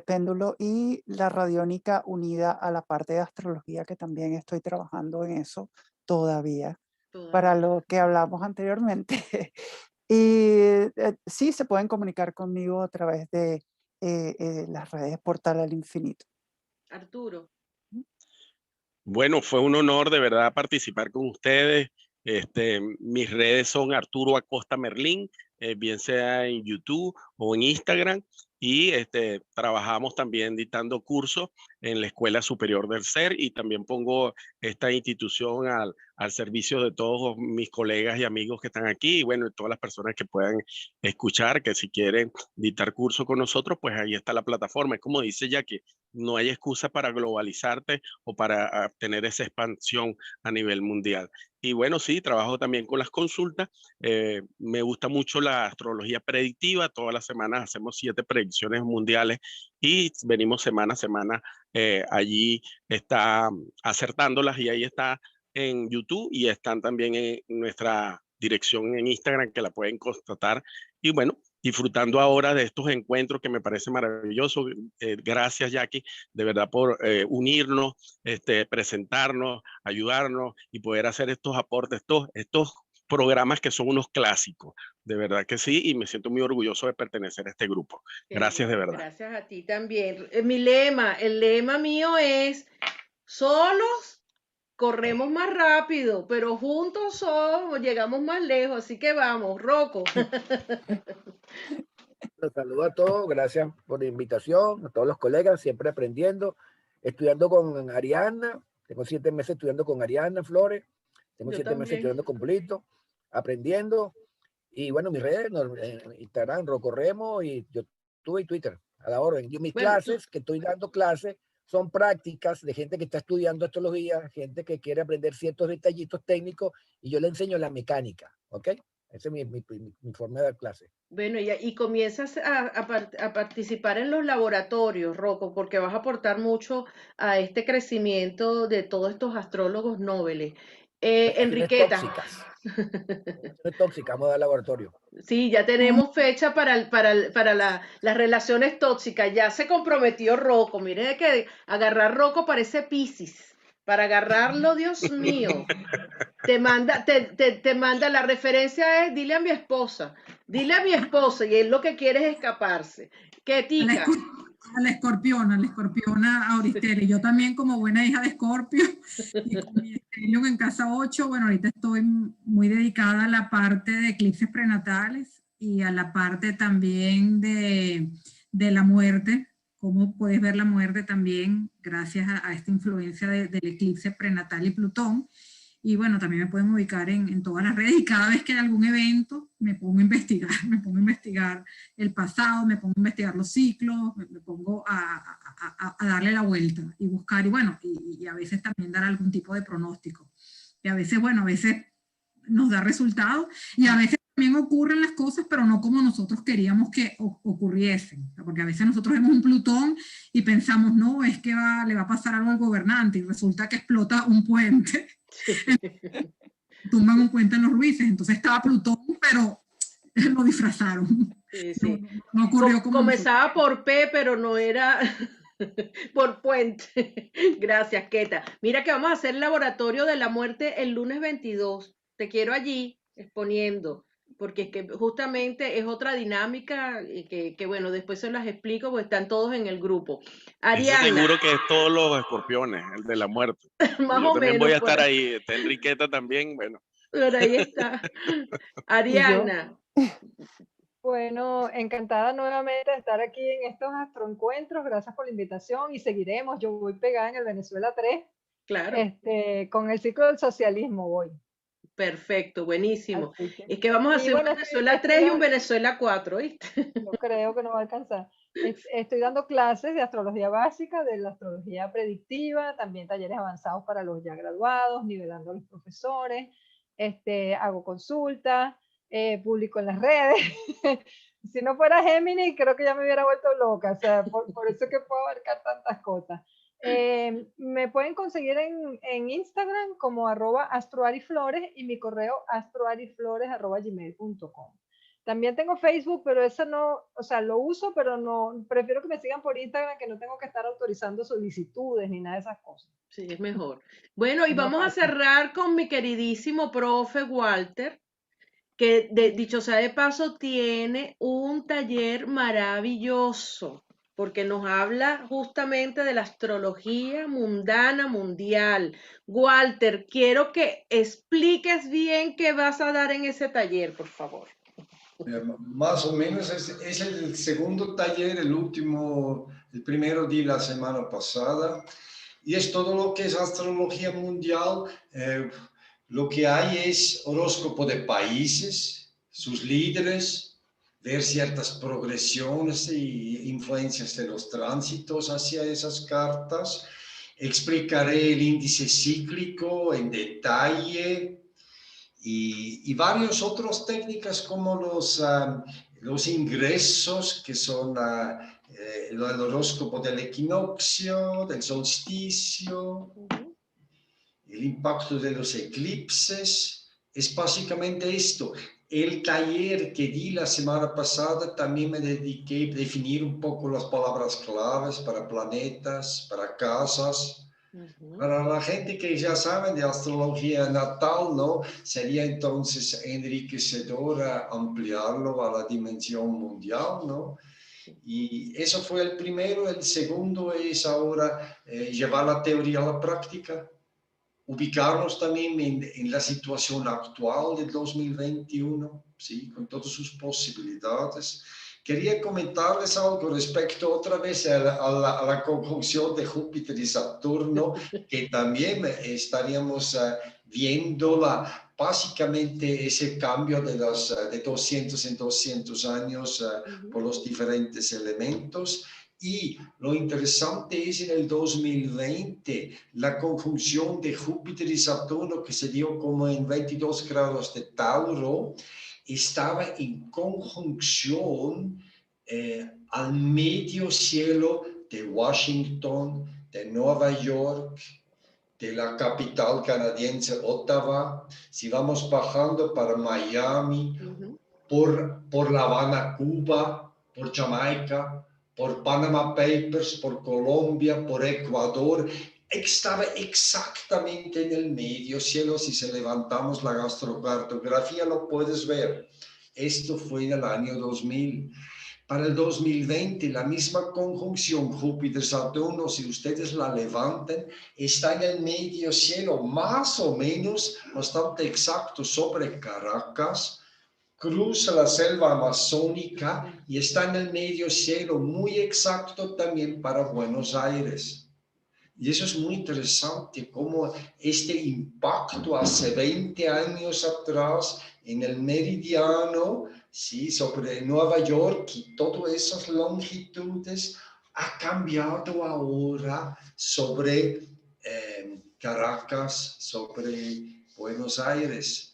péndulo, y la radiónica unida a la parte de astrología, que también estoy trabajando en eso todavía. Para lo que hablamos anteriormente. Y sí, se pueden comunicar conmigo a través de las redes Portal al Infinito. Arturo. Bueno, fue un honor de verdad participar con ustedes. Mis redes son Arturo Acosta Merlín, bien sea en YouTube o en Instagram, y trabajamos también dictando cursos en la Escuela Superior del Ser, y también pongo esta institución al servicio de todos mis colegas y amigos que están aquí, y bueno, todas las personas que puedan escuchar, que si quieren dictar curso con nosotros, pues ahí está la plataforma. Es como dice Jackie, no hay excusa para globalizarte o para tener esa expansión a nivel mundial. Y bueno, sí, trabajo también con las consultas. Me gusta mucho la astrología predictiva. Todas las semanas hacemos 7 predicciones mundiales y venimos semana a semana allí está acertándolas, y ahí está en YouTube y están también en nuestra dirección en Instagram, que la pueden constatar. Y bueno, disfrutando ahora de estos encuentros que me parece maravilloso. Gracias, Jackie, de verdad, por unirnos, presentarnos, ayudarnos y poder hacer estos aportes, estos programas que son unos clásicos. De verdad que sí, y me siento muy orgulloso de pertenecer a este grupo. Gracias, de verdad. Gracias a ti también. El lema mío es: solos corremos más rápido, pero juntos llegamos más lejos. Así que vamos, Rocco. Los saludo a todos, gracias por la invitación, a todos los colegas, siempre aprendiendo, estudiando con Ariana. Tengo 7 meses estudiando con Ariana Flores, tengo Yo 7 meses también. estudiando con Polito, aprendiendo. Y bueno, mis redes, Instagram, Rocco Remo, y YouTube y Twitter, a la orden. Yo mis clases, que estoy dando clases, son prácticas de gente que está estudiando astrología, gente que quiere aprender ciertos detallitos técnicos, y yo le enseño la mecánica, ¿ok? Esa es mi forma de dar clases. Bueno, y comienzas a participar en los laboratorios, Rocco, porque vas a aportar mucho a este crecimiento de todos estos astrólogos nobles. Enriqueta. Tóxicas, vamos a dar laboratorio. Sí, ya tenemos fecha para las relaciones tóxicas. Ya se comprometió Rocco. Mire que agarrar Rocco parece Piscis. Para agarrarlo, Dios mío. Te manda, la referencia es: dile a mi esposa, y él lo que quiere es escaparse. ¿Qué tica? A la escorpiona Auristela. Y yo también, como buena hija de Escorpio, y con mi stellium en casa 8, bueno, ahorita estoy muy dedicada a la parte de eclipses prenatales y a la parte también de la muerte, cómo puedes ver la muerte también gracias a esta influencia del eclipse prenatal y Plutón. Y bueno, también me pueden ubicar en todas las redes, y cada vez que hay algún evento me pongo a investigar el pasado, me pongo a investigar los ciclos, me pongo a darle la vuelta y buscar, y bueno, y a veces también dar algún tipo de pronóstico. Y a veces, bueno, a veces nos da resultados, y a veces también ocurren las cosas, pero no como nosotros queríamos que ocurriesen, porque a veces nosotros vemos un Plutón y pensamos, no, es que le va a pasar algo al gobernante, y resulta que explota un puente. Tumban un puente en los Ruices, entonces estaba Plutón, pero lo disfrazaron. Sí. No ocurrió como comenzaba por P, pero no era por puente. Gracias, Keta. Mira que vamos a hacer el laboratorio de la muerte el lunes 22. Te quiero allí exponiendo, porque es que justamente es otra dinámica que bueno, después se las explico, porque están todos en el grupo. Ariana. Ese seguro que es todos los escorpiones, el de la muerte. Más yo o también menos, voy a estar ahí, está Enriqueta también, bueno. Pero ahí está. Ariana. Bueno, encantada nuevamente de estar aquí en estos astroencuentros. Gracias por la invitación, y seguiremos. Yo voy pegada en el Venezuela 3. Claro. Con el ciclo del socialismo voy. Perfecto, buenísimo. Es que vamos a hacer un Venezuela 3 y un Venezuela 4, ¿viste? Yo creo que no va a alcanzar. Estoy dando clases de astrología básica, de la astrología predictiva, también talleres avanzados para los ya graduados, nivelando a los profesores. Hago consultas, publico en las redes. Si no fuera Géminis, creo que ya me hubiera vuelto loca. O sea, por eso que puedo abarcar tantas cosas. Me pueden conseguir en Instagram como @astroariflores, y mi correo astroariflores@gmail.com. También tengo Facebook, pero eso no, o sea, lo uso, pero no, prefiero que me sigan por Instagram, que no tengo que estar autorizando solicitudes ni nada de esas cosas. Sí, es mejor. Bueno, y vamos a cerrar con mi queridísimo profe Walter, que dicho sea de paso tiene un taller maravilloso, porque nos habla justamente de la astrología mundana mundial. Walter, quiero que expliques bien qué vas a dar en ese taller, por favor. Más o menos es el segundo taller, el primero de la semana pasada, y es todo lo que es astrología mundial. Lo que hay es horóscopo de países, sus líderes, ver ciertas progresiones y influencias de los tránsitos hacia esas cartas. Explicaré el índice cíclico en detalle y varias otras técnicas como los ingresos, que son el horóscopo del equinoccio, del solsticio, el impacto de los eclipses. Es básicamente esto. El taller que di la semana pasada también me dediqué a definir un poco las palabras claves para planetas, para casas. Para la gente que ya sabe de astrología natal, ¿no? Sería entonces enriquecedor ampliarlo a la dimensión mundial, ¿no? Y eso fue el primero. El segundo es ahora llevar la teoría a la práctica. Ubicarnos también en la situación actual del 2021, ¿sí? Con todas sus posibilidades. Quería comentarles algo respecto otra vez a la conjunción de Júpiter y Saturno, que también estaríamos viéndola, básicamente ese cambio de 200 en 200 años por los diferentes elementos. Y lo interesante es en el 2020, la conjunción de Júpiter y Saturno, que se dio como en 22 grados de Tauro, estaba en conjunción al medio cielo de Washington, de Nueva York, de la capital canadiense Ottawa. Si vamos bajando para Miami, por La Habana, Cuba, por Jamaica, por Panama Papers, por Colombia, por Ecuador, estaba exactamente en el medio cielo. Si se levantamos la astrocartografía lo puedes ver. Esto fue en el año 2000. Para el 2020, la misma conjunción Júpiter-Saturno, si ustedes la levantan, está en el medio cielo, más o menos bastante exacto sobre Caracas, cruza la selva amazónica y está en el medio cielo, muy exacto también para Buenos Aires. Y eso es muy interesante, cómo este impacto hace 20 años atrás en el meridiano, ¿sí? Sobre Nueva York y todas esas longitudes, ha cambiado ahora sobre Caracas, sobre Buenos Aires.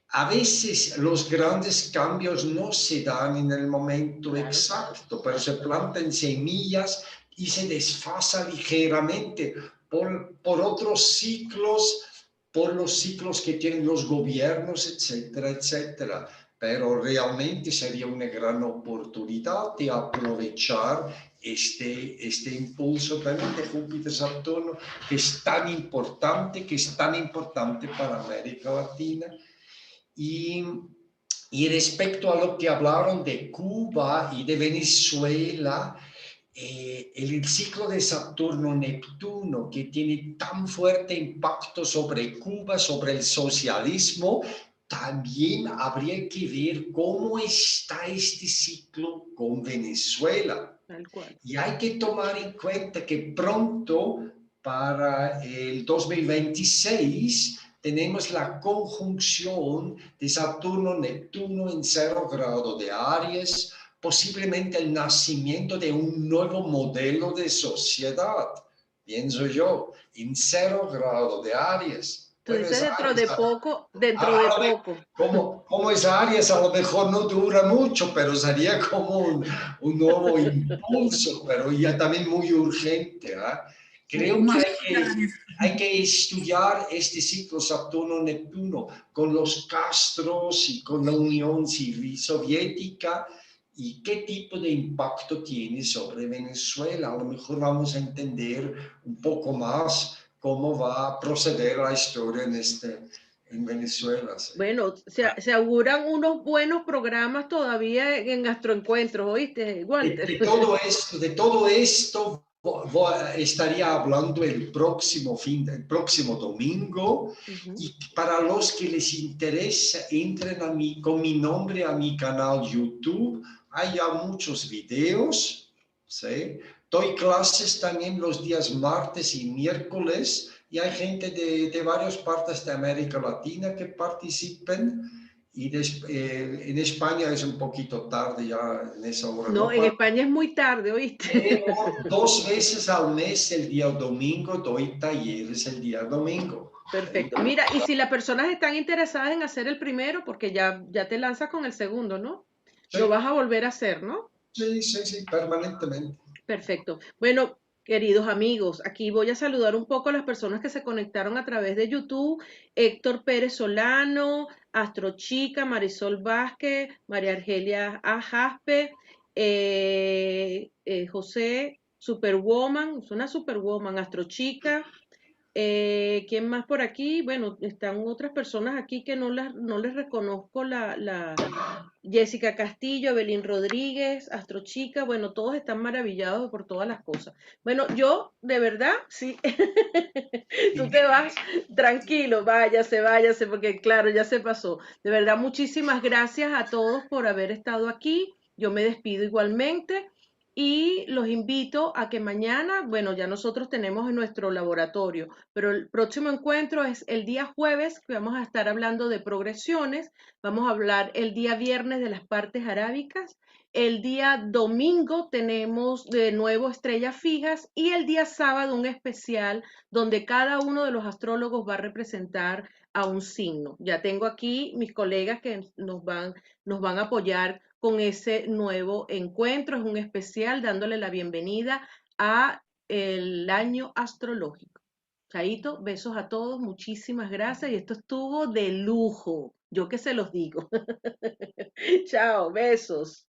A veces los grandes cambios no se dan en el momento exacto, pero se plantan semillas y se desfasa ligeramente por otros ciclos, por los ciclos que tienen los gobiernos, etcétera, etcétera. Pero realmente sería una gran oportunidad de aprovechar este impulso también de Júpiter-Saturno, que es tan importante para América Latina. Y respecto a lo que hablaron de Cuba y de Venezuela, el ciclo de Saturno-Neptuno, que tiene tan fuerte impacto sobre Cuba, sobre el socialismo, también habría que ver cómo está este ciclo con Venezuela. Tal cual. Y hay que tomar en cuenta que pronto, para el 2026, tenemos la conjunción de Saturno-Neptuno en 0 grado de Aries, posiblemente el nacimiento de un nuevo modelo de sociedad, pienso yo, en 0 grado de Aries. Tú dices dentro de poco. Como es Aries, a lo mejor no dura mucho, pero sería como un nuevo impulso, pero ya también muy urgente. Creo que hay que estudiar este ciclo Saturno-Neptuno con los Castros y con la Unión Civil Soviética y qué tipo de impacto tiene sobre Venezuela. A lo mejor vamos a entender un poco más cómo va a proceder la historia en Venezuela. ¿Sí? Bueno, se auguran unos buenos programas todavía en Astroencuentros, ¿oíste, Walter? De todo esto estaría hablando el próximo domingo. Y para los que les interesa, entren con mi nombre a mi canal YouTube. Hay ya muchos videos, ¿sí? Doy clases también los días martes y miércoles y hay gente de varias partes de América Latina que participen en España es un poquito tarde ya en esa hora. No, en España es muy tarde, ¿oíste? Pero 2 veces al mes, el día domingo, doy talleres el día domingo. Perfecto. Mira, y si las personas están interesadas en hacer el primero, porque ya te lanzas con el segundo, ¿no? Sí. Lo vas a volver a hacer, ¿no? Sí, permanentemente. Perfecto. Bueno, queridos amigos, aquí voy a saludar un poco a las personas que se conectaron a través de YouTube. Héctor Pérez Solano, Astrochica, Marisol Vázquez, María Argelia Ajaspe, José Superwoman, es una Superwoman, Astrochica. ¿Quién más por aquí? Bueno, están otras personas aquí que no les reconozco Jessica Castillo, Evelyn Rodríguez, Astrochica, bueno, todos están maravillados por todas las cosas. Bueno, yo, de verdad, sí, tú te vas tranquilo, váyase, porque claro, ya se pasó. De verdad, muchísimas gracias a todos por haber estado aquí. Yo me despido igualmente. Y los invito a que mañana, bueno, ya nosotros tenemos en nuestro laboratorio, pero el próximo encuentro es el día jueves, que vamos a estar hablando de progresiones. Vamos a hablar el día viernes de las partes arábicas. El día domingo tenemos de nuevo estrellas fijas y el día sábado un especial donde cada uno de los astrólogos va a representar a un signo. Ya tengo aquí mis colegas que nos van a apoyar con ese nuevo encuentro. Es un especial dándole la bienvenida a el año astrológico. Chaito, besos a todos, muchísimas gracias y esto estuvo de lujo. Yo que se los digo. Chao, besos.